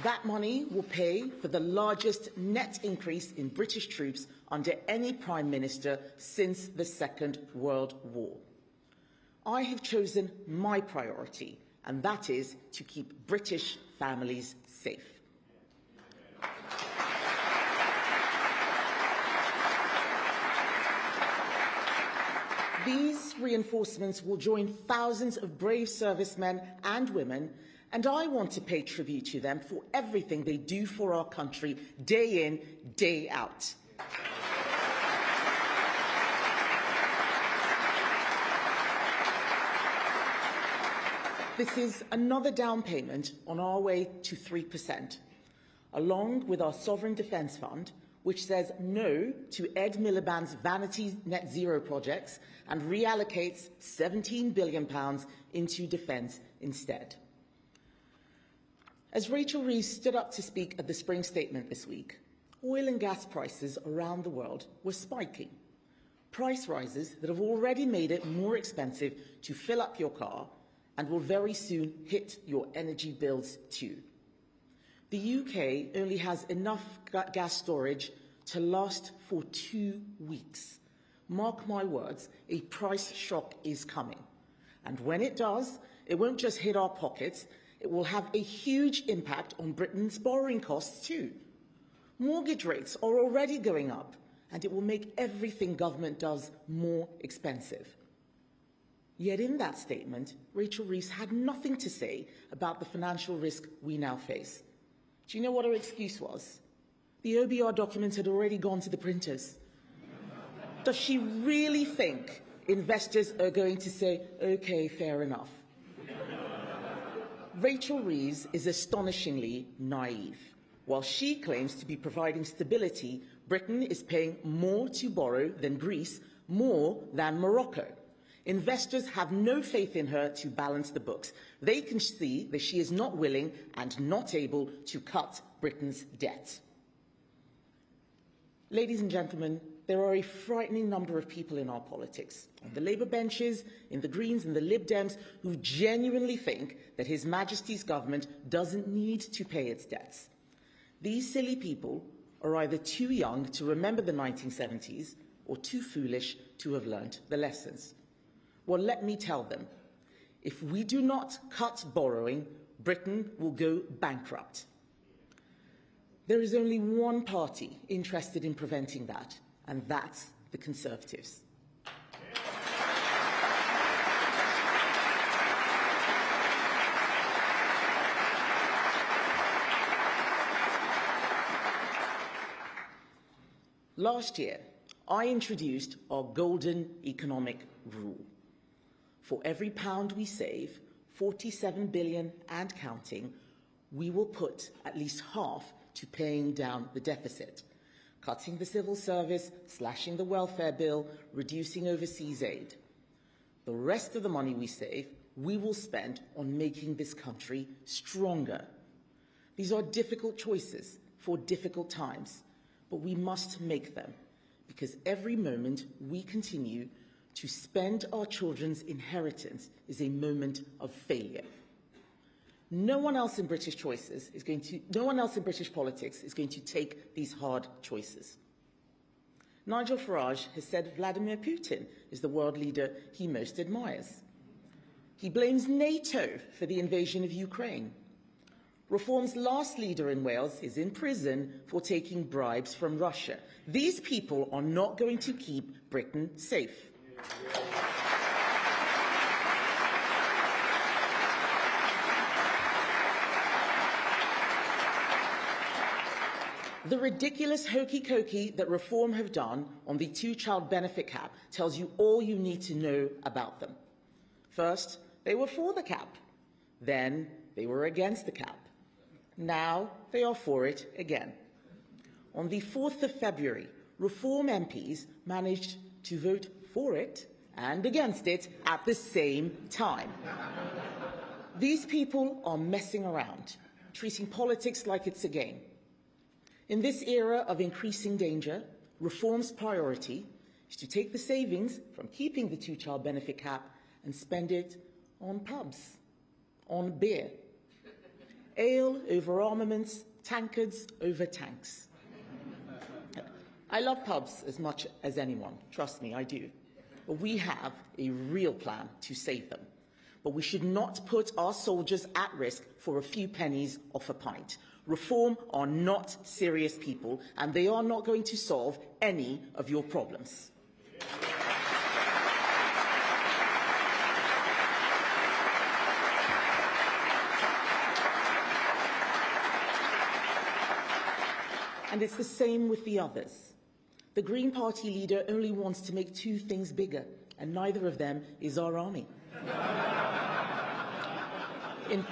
That money will pay for the largest net increase in British troops under any Prime Minister since the Second World War. I have chosen my priority, and that is to keep British families safe. These reinforcements will join thousands of brave servicemen and women, and I want to pay tribute to them for everything they do for our country, day in, day out. This is another down payment on our way to 3%, along with our Sovereign Defence Fund, which says no to Ed Miliband's vanity net zero projects and reallocates £17 billion into defence instead. As Rachel Reeves stood up to speak at the Spring Statement this week, oil and gas prices around the world were spiking. Price rises that have already made it more expensive to fill up your car and will very soon hit your energy bills too. The UK only has enough gas storage to last for 2 weeks. Mark my words, a price shock is coming. And when it does, it won't just hit our pockets, it will have a huge impact on Britain's borrowing costs too. Mortgage rates are already going up, and it will make everything government does more expensive. Yet in that statement, Rachel Reeves had nothing to say about the financial risk we now face. Do you know what her excuse was? The OBR document had already gone to the printers. Does she really think investors are going to say, okay, fair enough? Rachel Reeves is astonishingly naive. While she claims to be providing stability, Britain is paying more to borrow than Greece, more than Morocco. Investors have no faith in her to balance the books. They can see that she is not willing and not able to cut Britain's debt. Ladies and gentlemen, there are a frightening number of people in our politics, on the Labour benches, in the Greens and the Lib Dems, who genuinely think that His Majesty's government doesn't need to pay its debts. These silly people are either too young to remember the 1970s or too foolish to have learnt the lessons. Well, let me tell them, if we do not cut borrowing, Britain will go bankrupt. There is only one party interested in preventing that, and that's the Conservatives. Last year, I introduced our golden economic rule. For every pound we save, 47 billion and counting, we will put at least half to paying down the deficit, cutting the civil service, slashing the welfare bill, reducing overseas aid. The rest of the money we save, we will spend on making this country stronger. These are difficult choices for difficult times, but we must make them, because every moment we continue to spend our children's inheritance is a moment of failure. No one else in British politics is going to take these hard choices. Nigel Farage has said Vladimir Putin is the world leader he most admires. He blames NATO for the invasion of Ukraine. Reform's last leader in Wales is in prison for taking bribes from Russia. These people are not going to keep Britain safe. The ridiculous hokey-cokey that Reform have done on the two-child benefit cap tells you all you need to know about them. First, they were for the cap. Then, they were against the cap. Now, they are for it again. On the 4th of February, Reform MPs managed to vote for it and against it at the same time. These people are messing around, treating politics like it's a game. In this era of increasing danger, reform's priority is to take the savings from keeping the two-child benefit cap and spend it on pubs, on beer, ale over armaments, tankards over tanks. I love pubs as much as anyone, trust me, I do. But we have a real plan to save them. But we should not put our soldiers at risk for a few pennies off a pint. Reform are not serious people, and they are not going to solve any of your problems. And it's the same with the others. The Green Party leader only wants to make two things bigger, and neither of them is our army. In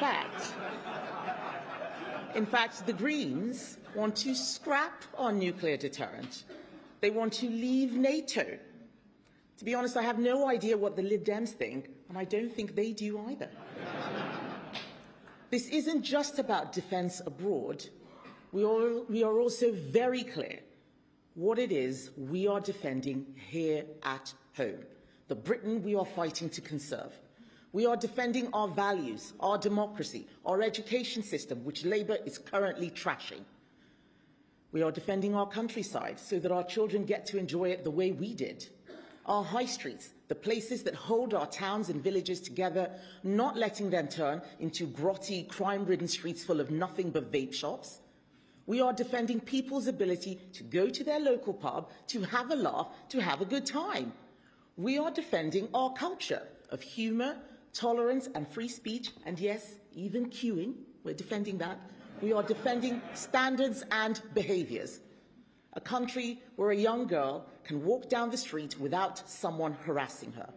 fact, the Greens want to scrap our nuclear deterrent. They want to leave NATO. To be honest, I have no idea what the Lib Dems think, and I don't think they do either. This isn't just about defence abroad. We are also very clear what it is we are defending here at home, the Britain we are fighting to conserve. We are defending our values, our democracy, our education system, which Labour is currently trashing. We are defending our countryside so that our children get to enjoy it the way we did. Our high streets, the places that hold our towns and villages together, not letting them turn into grotty, crime-ridden streets full of nothing but vape shops. We are defending people's ability to go to their local pub, to have a laugh, to have a good time. We are defending our culture of humour, tolerance and free speech, and yes, even queuing. We're defending that. We are defending standards and behaviours. A country where a young girl can walk down the street without someone harassing her.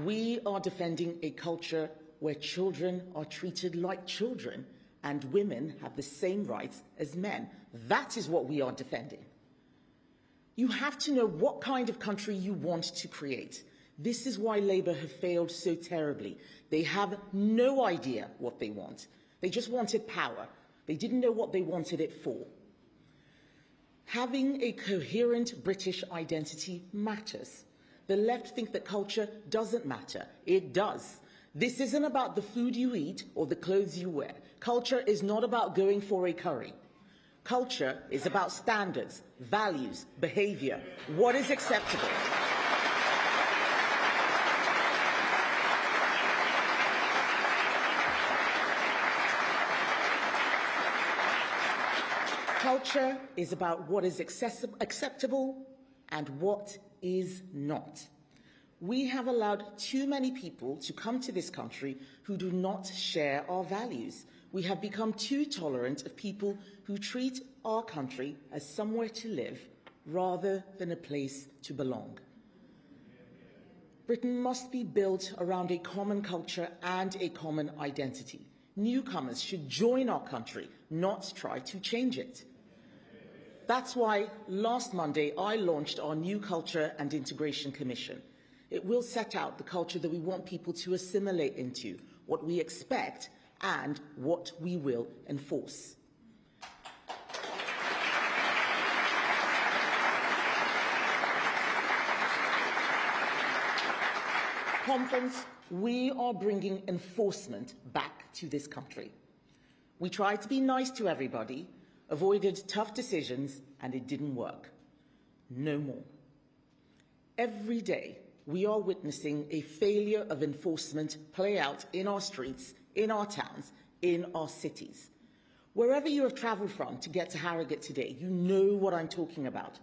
We are defending a culture where children are treated like children and women have the same rights as men. That is what we are defending. You have to know what kind of country you want to create. This is why Labour have failed so terribly. They have no idea what they want. They just wanted power. They didn't know what they wanted it for. Having a coherent British identity matters. The left think that culture doesn't matter. It does. This isn't about the food you eat or the clothes you wear. Culture is not about going for a curry. Culture is about standards, values, behaviour, what is acceptable. Culture is about what is acceptable and what is not. We have allowed too many people to come to this country who do not share our values. We have become too tolerant of people who treat our country as somewhere to live rather than a place to belong. Britain must be built around a common culture and a common identity. Newcomers should join our country, not try to change it. That's why last Monday I launched our New Culture and Integration Commission. It will set out the culture that we want people to assimilate into, what we expect and what we will enforce. Conference, we are bringing enforcement back to this country. We tried to be nice to everybody, avoided tough decisions, and it didn't work. No more. Every day, we are witnessing a failure of enforcement play out in our streets, in our towns, in our cities. Wherever you have travelled from to get to Harrogate today, you know what I'm talking about.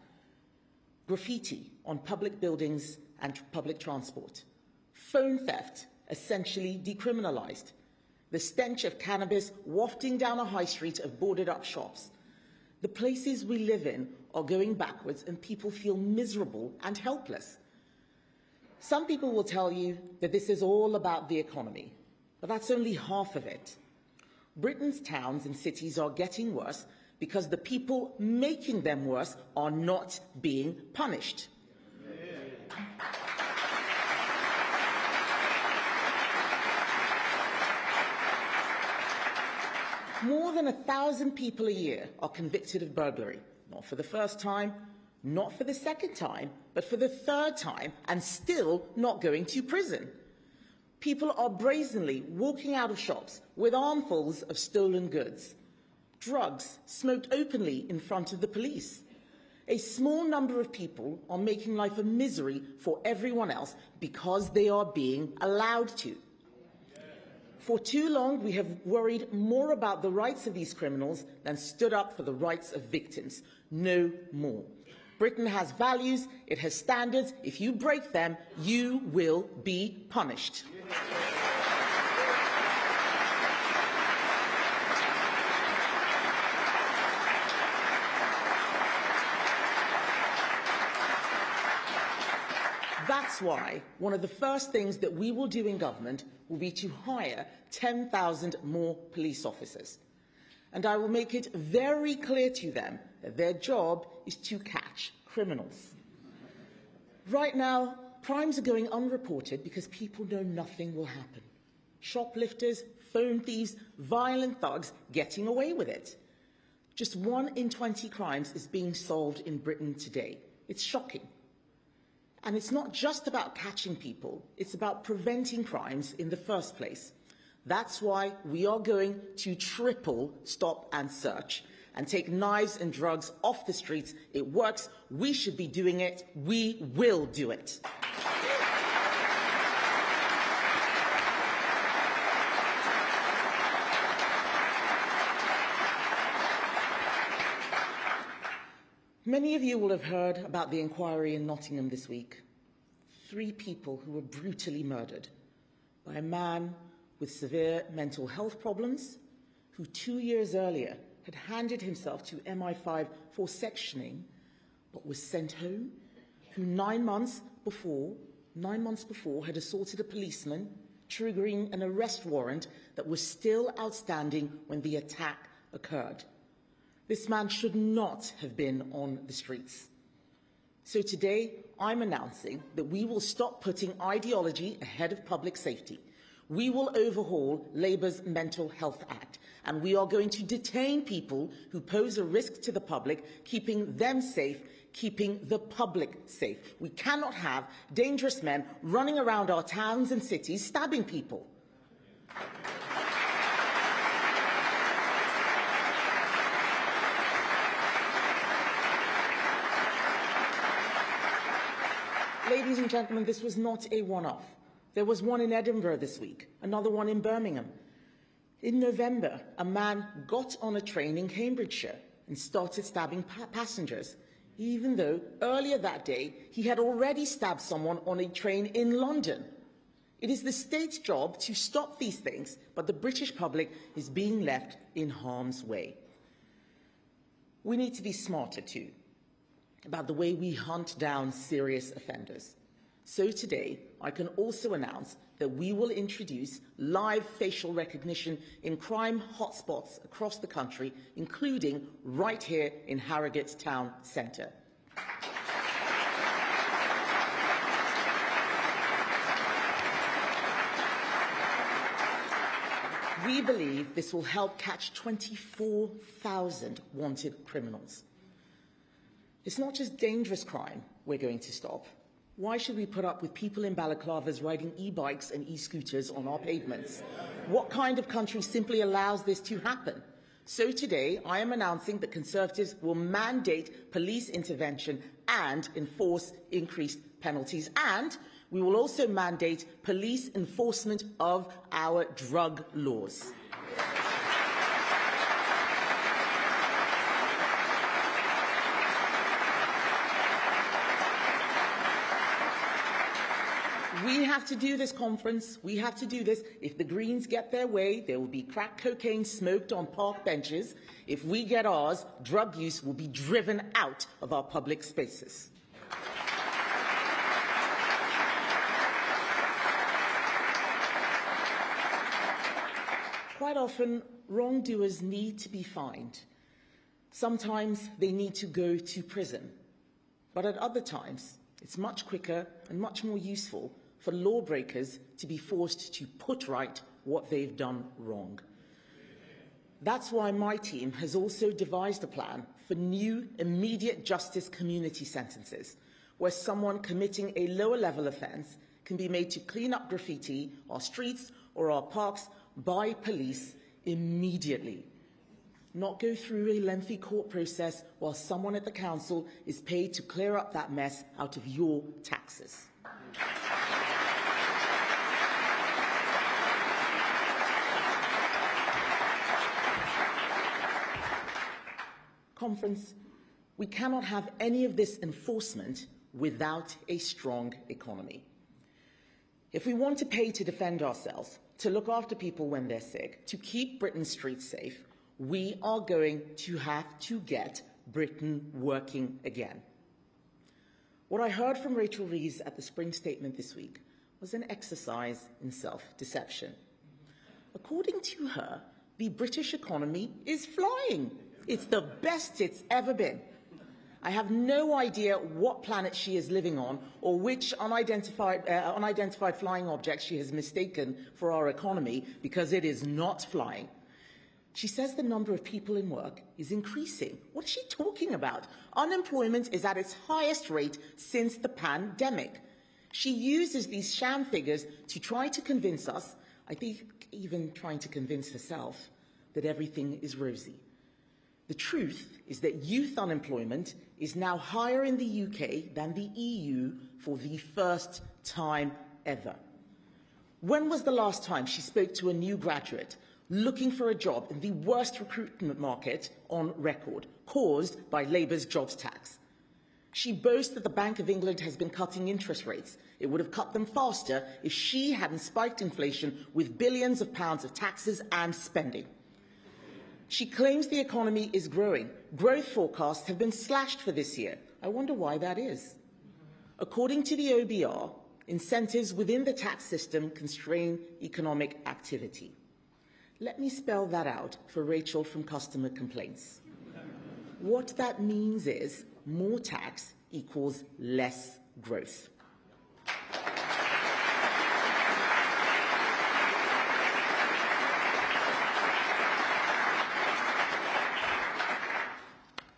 Graffiti on public buildings and public transport. Phone theft, essentially decriminalised. The stench of cannabis wafting down a high street of boarded-up shops. The places we live in are going backwards and people feel miserable and helpless. Some people will tell you that this is all about the economy, but that's only half of it. Britain's towns and cities are getting worse because the people making them worse are not being punished. More than 1,000 people a year are convicted of burglary, not for the first time, not for the second time, but for the third time, and still not going to prison. People are brazenly walking out of shops with armfuls of stolen goods. Drugs smoked openly in front of the police. A small number of people are making life a misery for everyone else because they are being allowed to. For too long, we have worried more about the rights of these criminals than stood up for the rights of victims. No more. Britain has values, it has standards. If you break them, you will be punished. That's why one of the first things that we will do in government will be to hire 10,000 more police officers. And I will make it very clear to them that their job is to catch criminals. Right now, crimes are going unreported because people know nothing will happen. Shoplifters, phone thieves, violent thugs getting away with it. Just 1 in 20 crimes is being solved in Britain today. It's shocking. And it's not just about catching people, it's about preventing crimes in the first place. That's why we are going to triple stop and search and take knives and drugs off the streets. It works. We should be doing it. We will do it. Many of you will have heard about the inquiry in Nottingham this week. 3 people who were brutally murdered by a man with severe mental health problems who 2 years earlier had handed himself to MI5 for sectioning but was sent home, who 9 months before had assaulted a policeman, triggering an arrest warrant that was still outstanding when the attack occurred. This man should not have been on the streets. So today, I'm announcing that we will stop putting ideology ahead of public safety. We will overhaul Labour's Mental Health Act, and we are going to detain people who pose a risk to the public, keeping them safe, keeping the public safe. We cannot have dangerous men running around our towns and cities stabbing people. Ladies and gentlemen, this was not a one-off. There was one in Edinburgh this week, another one in Birmingham. In November, a man got on a train in Cambridgeshire and started stabbing passengers, even though earlier that day he had already stabbed someone on a train in London. It is the state's job to stop these things, but the British public is being left in harm's way. We need to be smarter too about the way we hunt down serious offenders. So today, I can also announce that we will introduce live facial recognition in crime hotspots across the country, including right here in Harrogate town centre. We believe this will help catch 24,000 wanted criminals. It's not just dangerous crime we're going to stop. Why should we put up with people in balaclavas riding e-bikes and e-scooters on our pavements? What kind of country simply allows this to happen? So today, I am announcing that Conservatives will mandate police intervention and enforce increased penalties. And we will also mandate police enforcement of our drug laws. We have to do this, conference. We have to do this. If the Greens get their way, there will be crack cocaine smoked on park benches. If we get ours, drug use will be driven out of our public spaces. Quite often, wrongdoers need to be fined. Sometimes they need to go to prison. But at other times, it's much quicker and much more useful for lawbreakers to be forced to put right what they've done wrong. That's why my team has also devised a plan for new immediate justice community sentences, where someone committing a lower level offence can be made to clean up graffiti, our streets or our parks by police immediately. Not go through a lengthy court process while someone at the council is paid to clear up that mess out of your taxes. Conference, we cannot have any of this enforcement without a strong economy. If we want to pay to defend ourselves, to look after people when they're sick, to keep Britain's streets safe, we are going to have to get Britain working again. What I heard from Rachel Reeves at the Spring Statement this week was an exercise in self-deception. According to her, the British economy is flying. It's the best it's ever been. I have no idea what planet she is living on or which unidentified flying object she has mistaken for our economy, because it is not flying. She says the number of people in work is increasing. What is she talking about? Unemployment is at its highest rate since the pandemic. She uses these sham figures to try to convince us, I think even trying to convince herself, that everything is rosy. The truth is that youth unemployment is now higher in the UK than the EU for the first time ever. When was the last time she spoke to a new graduate looking for a job in the worst recruitment market on record, caused by Labour's jobs tax? She boasts that the Bank of England has been cutting interest rates. It would have cut them faster if she hadn't spiked inflation with billions of pounds of taxes and spending. She claims the economy is growing. Growth forecasts have been slashed for this year. I wonder why that is. According to the OBR, incentives within the tax system constrain economic activity. Let me spell that out for Rachel from Customer Complaints. What that means is more tax equals less growth.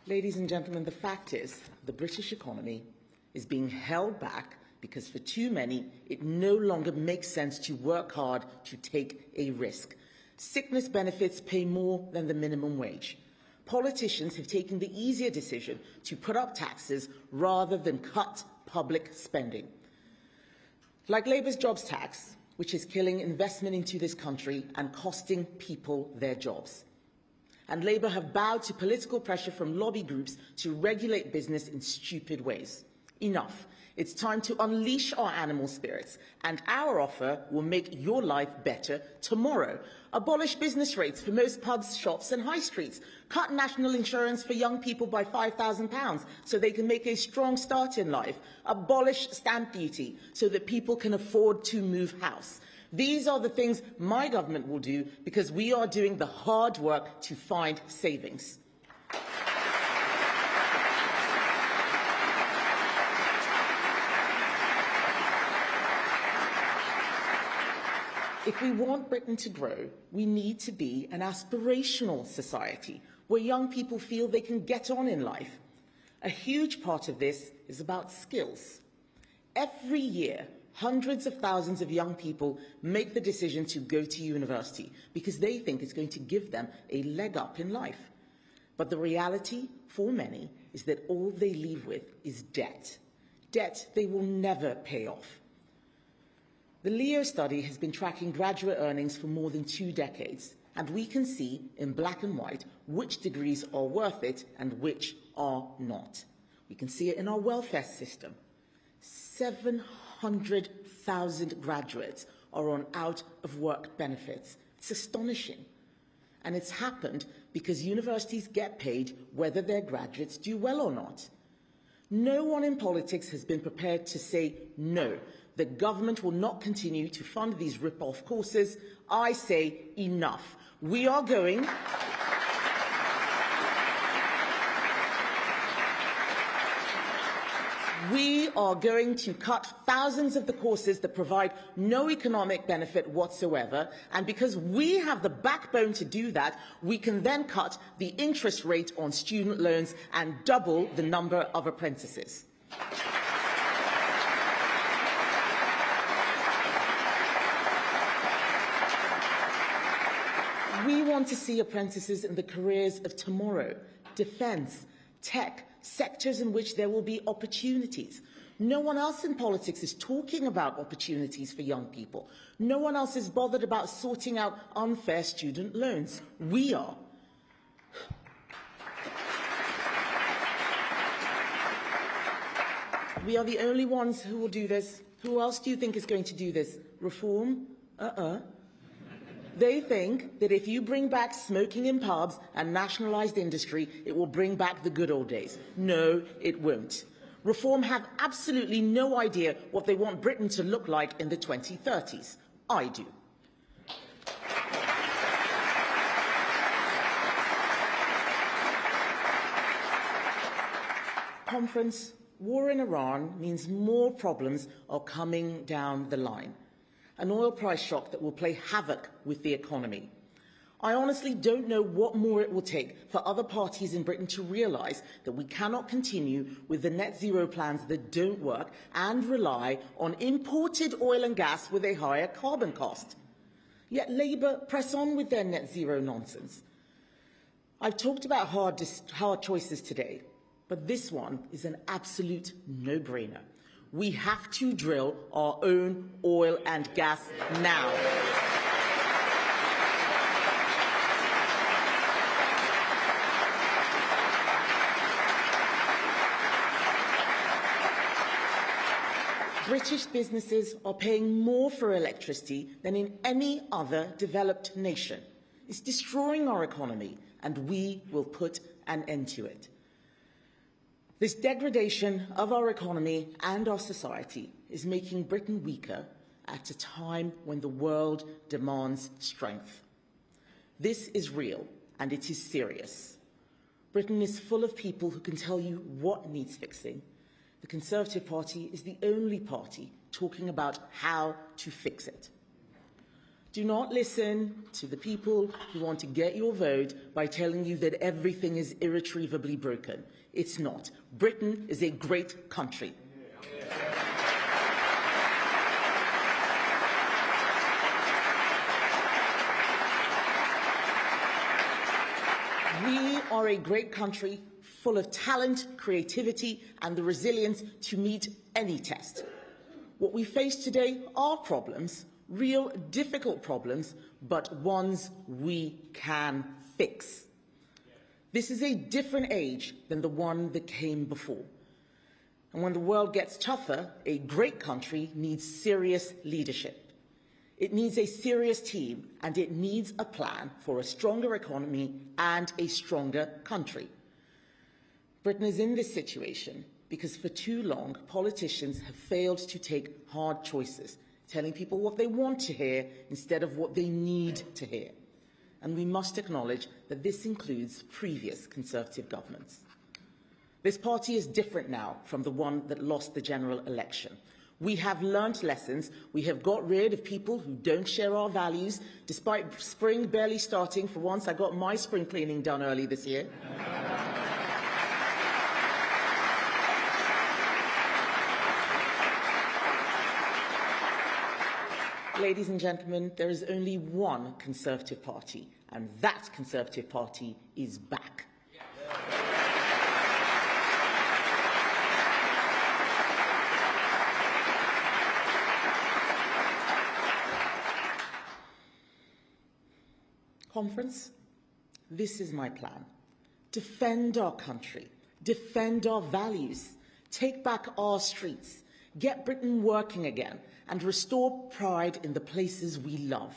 Ladies and gentlemen, the fact is the British economy is being held back because for too many, it no longer makes sense to work hard to take a risk. Sickness benefits pay more than the minimum wage. Politicians have taken the easier decision to put up taxes rather than cut public spending. Like Labour's jobs tax, which is killing investment into this country and costing people their jobs. And Labour have bowed to political pressure from lobby groups to regulate business in stupid ways. Enough. It's time to unleash our animal spirits, and our offer will make your life better tomorrow. Abolish business rates for most pubs, shops and high streets. Cut national insurance for young people by £5,000 so they can make a strong start in life. Abolish stamp duty so that people can afford to move house. These are the things my government will do because we are doing the hard work to find savings. If we want Britain to grow, we need to be an aspirational society where young people feel they can get on in life. A huge part of this is about skills. Every year, hundreds of thousands of young people make the decision to go to university because they think it's going to give them a leg up in life. But the reality, for many, is that all they leave with is debt. Debt they will never pay off. The Leo study has been tracking graduate earnings for more than 2 decades, and we can see in black and white which degrees are worth it and which are not. We can see it in our welfare system. 700,000 graduates are on out-of-work benefits. It's astonishing. And it's happened because universities get paid whether their graduates do well or not. No one in politics has been prepared to say no The government will not continue to fund these rip-off courses. I say enough. We are going to cut thousands of the courses that provide no economic benefit whatsoever, and because we have the backbone to do that, we can then cut the interest rate on student loans and double the number of apprentices. We want to see apprentices in the careers of tomorrow: defence, tech, sectors in which there will be opportunities. No one else in politics is talking about opportunities for young people. No one else is bothered about sorting out unfair student loans. We are. We are the only ones who will do this. Who else do you think is going to do this? Reform? They think that if you bring back smoking in pubs and nationalised industry, it will bring back the good old days. No, it won't. Reform have absolutely no idea what they want Britain to look like in the 2030s. I do. Conference, war in Iran means more problems are coming down the line. An oil price shock that will play havoc with the economy. I honestly don't know what more it will take for other parties in Britain to realise that we cannot continue with the net zero plans that don't work and rely on imported oil and gas with a higher carbon cost. Yet Labour press on with their net zero nonsense. I've talked about hard choices today, but this one is an absolute no-brainer. We have to drill our own oil and gas now. British businesses are paying more for electricity than in any other developed nation. It's destroying our economy, and we will put an end to it. This degradation of our economy and our society is making Britain weaker at a time when the world demands strength. This is real, and it is serious. Britain is full of people who can tell you what needs fixing. The Conservative Party is the only party talking about how to fix it. Do not listen to the people who want to get your vote by telling you that everything is irretrievably broken. It's not. Britain is a great country. We are a great country full of talent, creativity, and the resilience to meet any test. What we face today are problems, real difficult problems, but ones we can fix. This is a different age than the one that came before. And when the world gets tougher, a great country needs serious leadership. It needs a serious team, and it needs a plan for a stronger economy and a stronger country. Britain is in this situation because for too long, politicians have failed to take hard choices, telling people what they want to hear instead of what they need to hear. And we must acknowledge that this includes previous Conservative governments. This party is different now from the one that lost the general election. We have learnt lessons. We have got rid of people who don't share our values. Despite spring barely starting, for once I got my spring cleaning done early this year. Ladies and gentlemen, there is only one Conservative Party, and that Conservative Party is back. Conference, this is my plan. Defend our country, defend our values, take back our streets, get Britain working again, and restore pride in the places we love.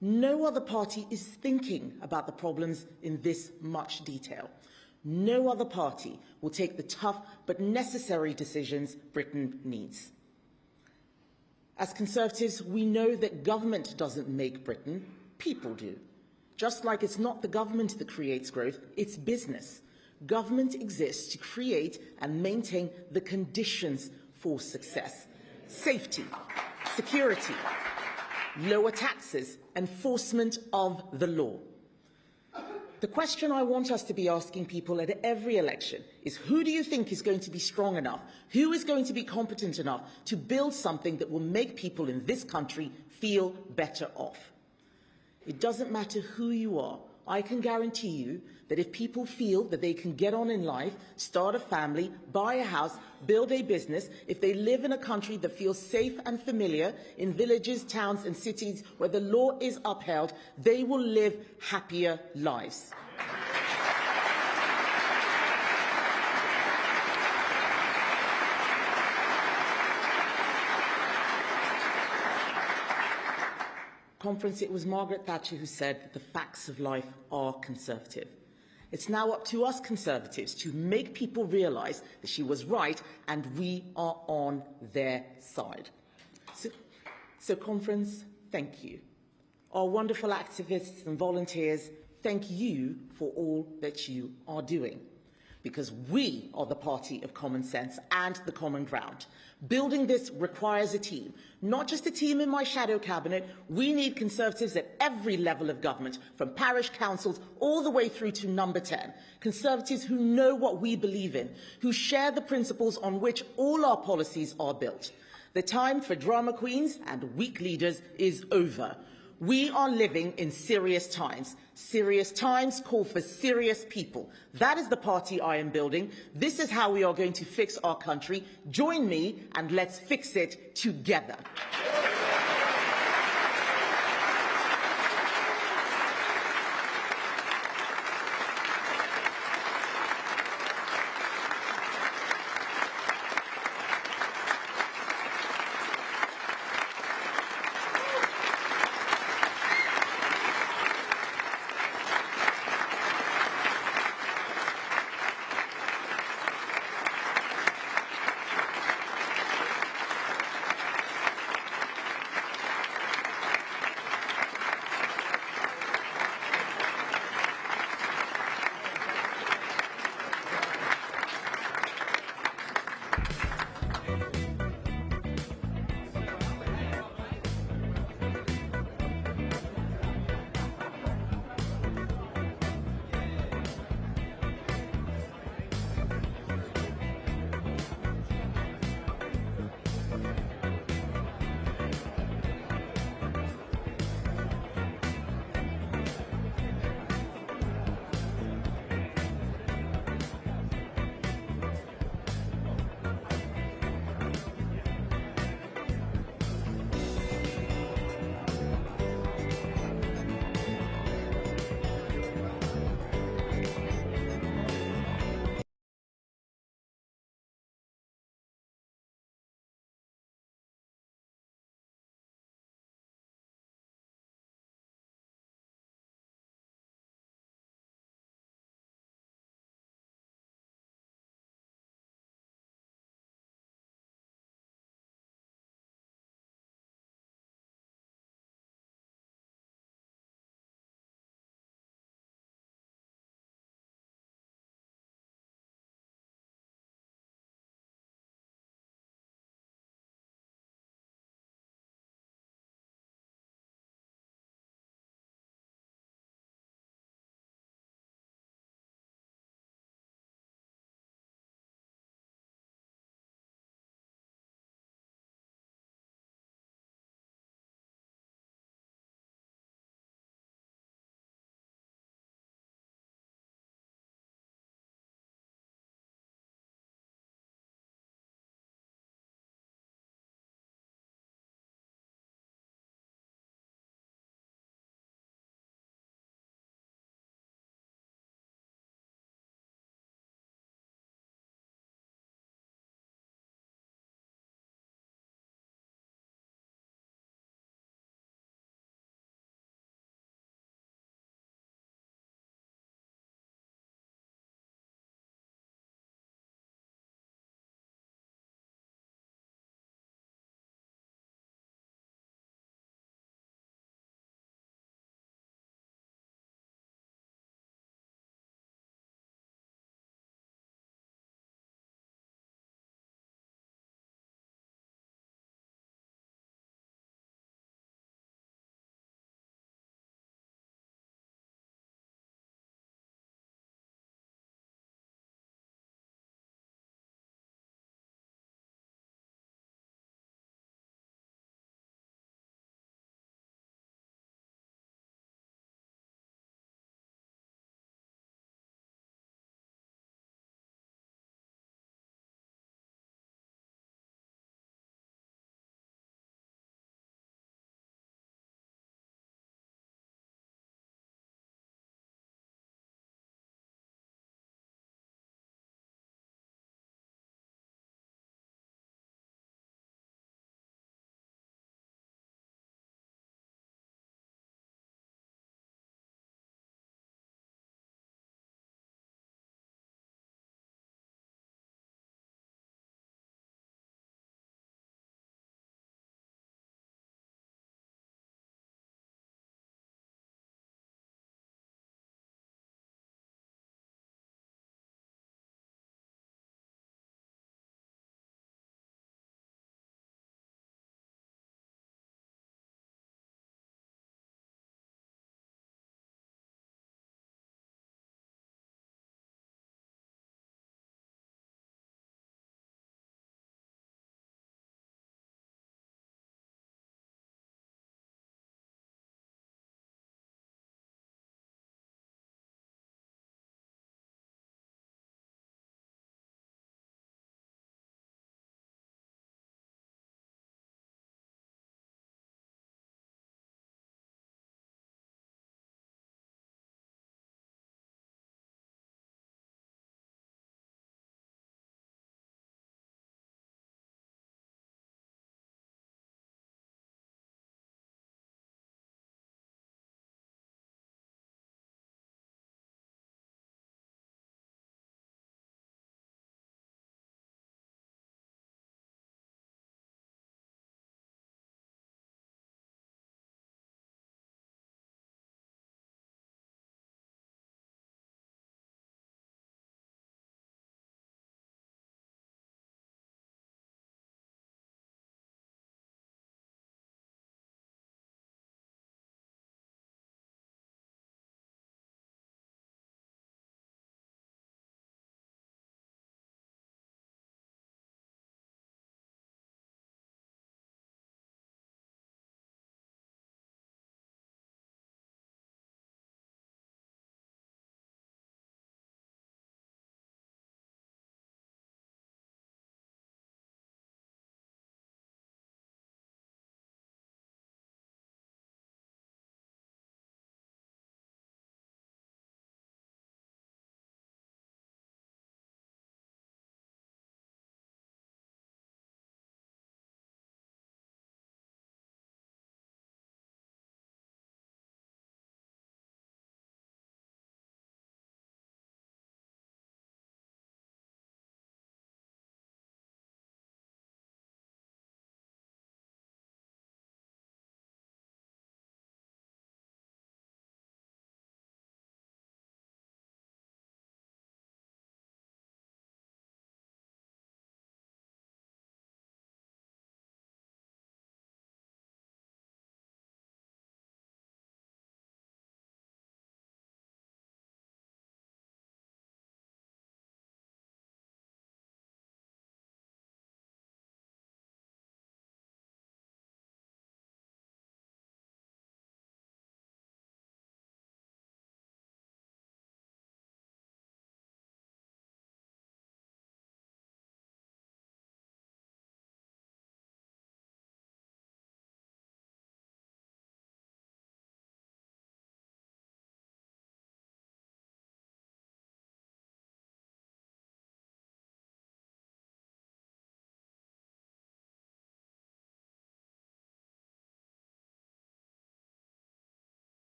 No other party is thinking about the problems in this much detail. No other party will take the tough but necessary decisions Britain needs. As Conservatives, we know that government doesn't make Britain, people do. Just like it's not the government that creates growth, it's business. Government exists to create and maintain the conditions for success. Safety, security, lower taxes, enforcement of the law. The question I want us to be asking people at every election is, who do you think is going to be strong enough? Who is going to be competent enough to build something that will make people in this country feel better off? It doesn't matter who you are. I can guarantee you that if people feel that they can get on in life, start a family, buy a house, build a business, if they live in a country that feels safe and familiar, in villages, towns and cities where the law is upheld, they will live happier lives. Conference, it was Margaret Thatcher who said that the facts of life are conservative. It's now up to us Conservatives to make people realise that she was right and we are on their side. So Conference, thank you. Our wonderful activists and volunteers, thank you for all that you are doing. Because we are the party of common sense and the common ground. Building this requires a team, not just a team in my shadow cabinet. We need Conservatives at every level of government, from parish councils all the way through to number 10. Conservatives who know what we believe in, who share the principles on which all our policies are built. The time for drama queens and weak leaders is over. We are living in serious times. Serious times call for serious people. That is the party I am building. This is how we are going to fix our country. Join me and let's fix it together.